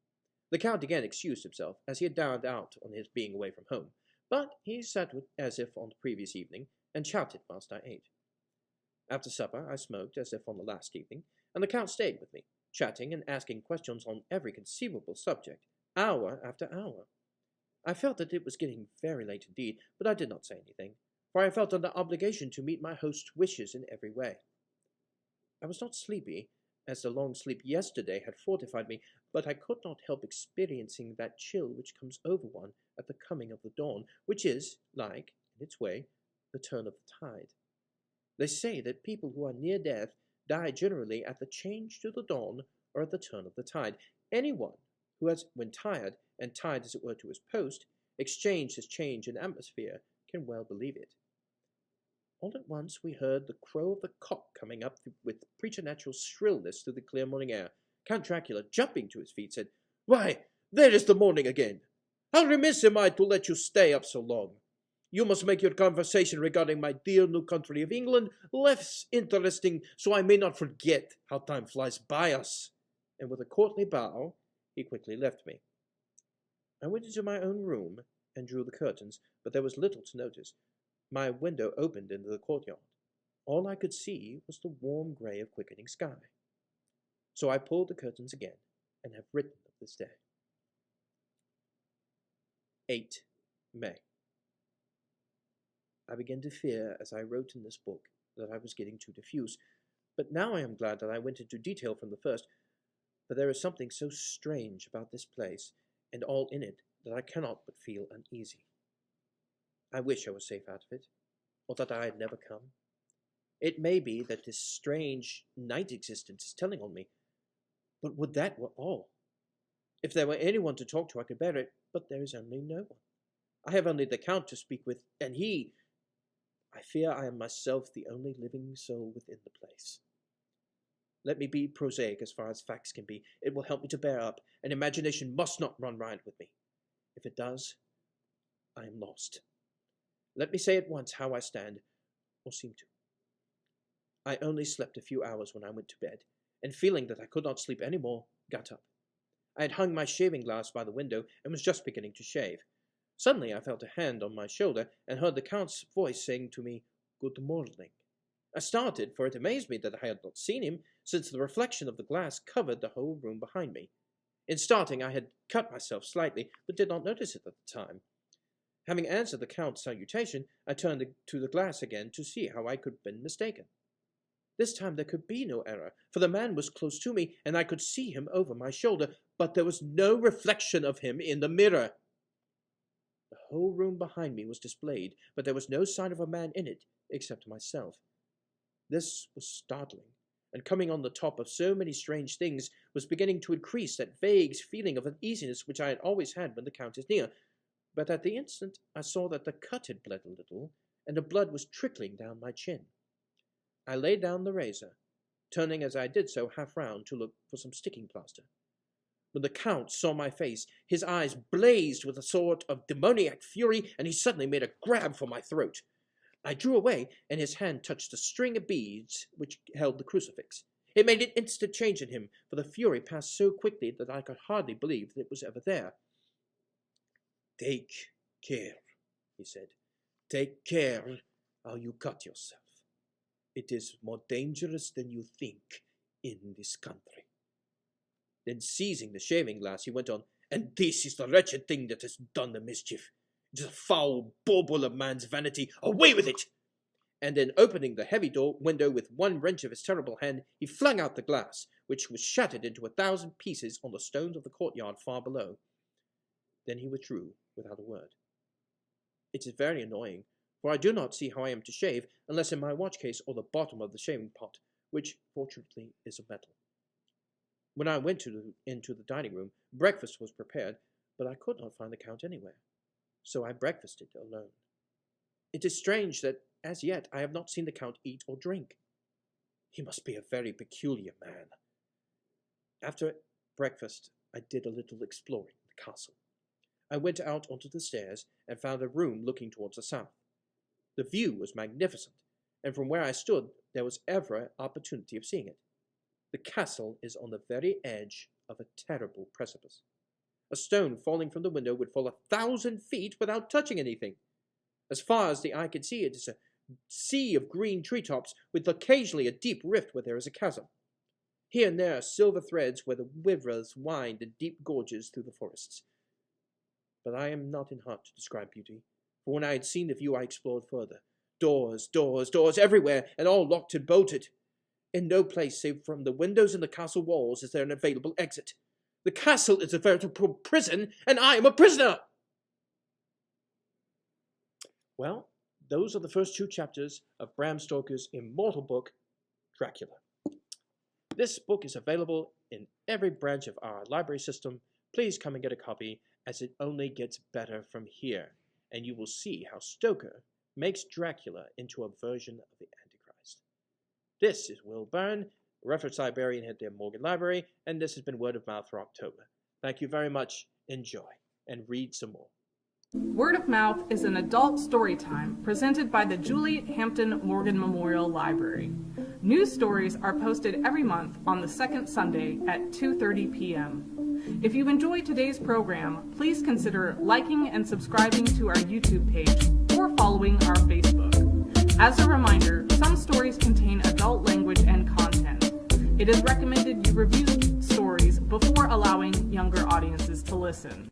The Count again excused himself, as he had dined out on his being away from home, but he sat as if on the previous evening, and chatted whilst I ate. After supper I smoked, as if on the last evening, and the Count stayed with me, chatting and asking questions on every conceivable subject, hour after hour. I felt that it was getting very late indeed, but I did not say anything, for I felt under obligation to meet my host's wishes in every way. I was not sleepy, as the long sleep yesterday had fortified me, but I could not help experiencing that chill which comes over one at the coming of the dawn, which is, like, in its way, the turn of the tide. They say that people who are near death die generally at the change to the dawn or at the turn of the tide. Anyone who has, when tired, and tied as it were to his post, exchanged his change in atmosphere, can well believe it. All at once we heard the crow of the cock coming up with preternatural shrillness through the clear morning air. Count Dracula, jumping to his feet, said, "Why, there is the morning again! How remiss am I to let you stay up so long! You must make your conversation regarding my dear new country of England less interesting, so I may not forget how time flies by us." And with a courtly bow, he quickly left me. I went into my own room and drew the curtains, but there was little to notice. My window opened into the courtyard. All I could see was the warm grey of quickening sky. So I pulled the curtains again, and have written of this day. 8 May. I began to fear, as I wrote in this book, that I was getting too diffuse, but now I am glad that I went into detail from the first, for there is something so strange about this place, and all in it, that I cannot but feel uneasy. I wish I was safe out of it, or that I had never come. It may be that this strange night existence is telling on me, but would that were all! If there were anyone to talk to, I could bear it, but there is only no one. I have only the Count to speak with, and he... I fear I am myself the only living soul within the place. Let me be prosaic as far as facts can be. It will help me to bear up, and imagination must not run riot with me. If it does, I am lost. Let me say at once how I stand, or seem to. I only slept a few hours when I went to bed, and feeling that I could not sleep any more, got up. I had hung my shaving glass by the window, and was just beginning to shave. Suddenly I felt a hand on my shoulder, and heard the Count's voice saying to me, "Good morning." I started, for it amazed me that I had not seen him, since the reflection of the glass covered the whole room behind me. In starting I had cut myself slightly, but did not notice it at the time. Having answered the Count's salutation, I turned to the glass again to see how I could have been mistaken. This time there could be no error, for the man was close to me, and I could see him over my shoulder, but there was no reflection of him in the mirror. The whole room behind me was displayed, but there was no sign of a man in it, except myself. This was startling, and coming on the top of so many strange things, was beginning to increase that vague feeling of uneasiness which I had always had when the Count is near. But at the instant I saw that the cut had bled a little, and the blood was trickling down my chin. I laid down the razor, turning as I did so half round to look for some sticking plaster. When the Count saw my face, his eyes blazed with a sort of demoniac fury, and he suddenly made a grab for my throat. I drew away, and his hand touched a string of beads which held the crucifix. It made an instant change in him, for the fury passed so quickly that I could hardly believe that it was ever there. "Take care," he said. "Take care how you cut yourself. It is more dangerous than you think in this country." Then seizing the shaving glass, he went on, "And this is the wretched thing that has done the mischief. It is a foul bauble of man's vanity. Away with it!" And then opening the heavy window with one wrench of his terrible hand, he flung out the glass, which was shattered into 1,000 pieces on the stones of the courtyard far below. Then he withdrew without a word. It is very annoying, for I do not see how I am to shave, unless in my watch-case or the bottom of the shaving-pot, which fortunately is of metal. When I went into the dining room, breakfast was prepared, but I could not find the Count anywhere, so I breakfasted alone. It is strange that, as yet, I have not seen the Count eat or drink. He must be a very peculiar man. After breakfast, I did a little exploring the castle. I went out onto the stairs and found a room looking towards the south. The view was magnificent, and from where I stood, there was every opportunity of seeing it. The castle is on the very edge of a terrible precipice. A stone falling from the window would fall 1,000 feet without touching anything. As far as the eye could see, it is a sea of green treetops, with occasionally a deep rift where there is a chasm. Here and there are silver threads where the rivers wind in deep gorges through the forests. But I am not in heart to describe beauty, for when I had seen the view I explored further. Doors, doors, doors everywhere, and all locked and bolted. In no place save from the windows in the castle walls is there an available exit. The castle is a veritable prison, and I am a prisoner! Well, those are the first 2 chapters of Bram Stoker's immortal book, Dracula. This book is available in every branch of our library system. Please come and get a copy, as it only gets better from here, and you will see how Stoker makes Dracula into a version of the Antichrist. This is Will Byrne, reference librarian at the Morgan Library, and this has been Word of Mouth for October. Thank you very much. Enjoy, and read some more. Word of Mouth is an adult story time presented by the Juliet Hampton Morgan Memorial Library. New stories are posted every month on the second Sunday at 2:30 p.m. If you enjoyed today's program, please consider liking and subscribing to our YouTube page or following our Facebook. As a reminder, some stories contain adult language and content. It is recommended you review stories before allowing younger audiences to listen.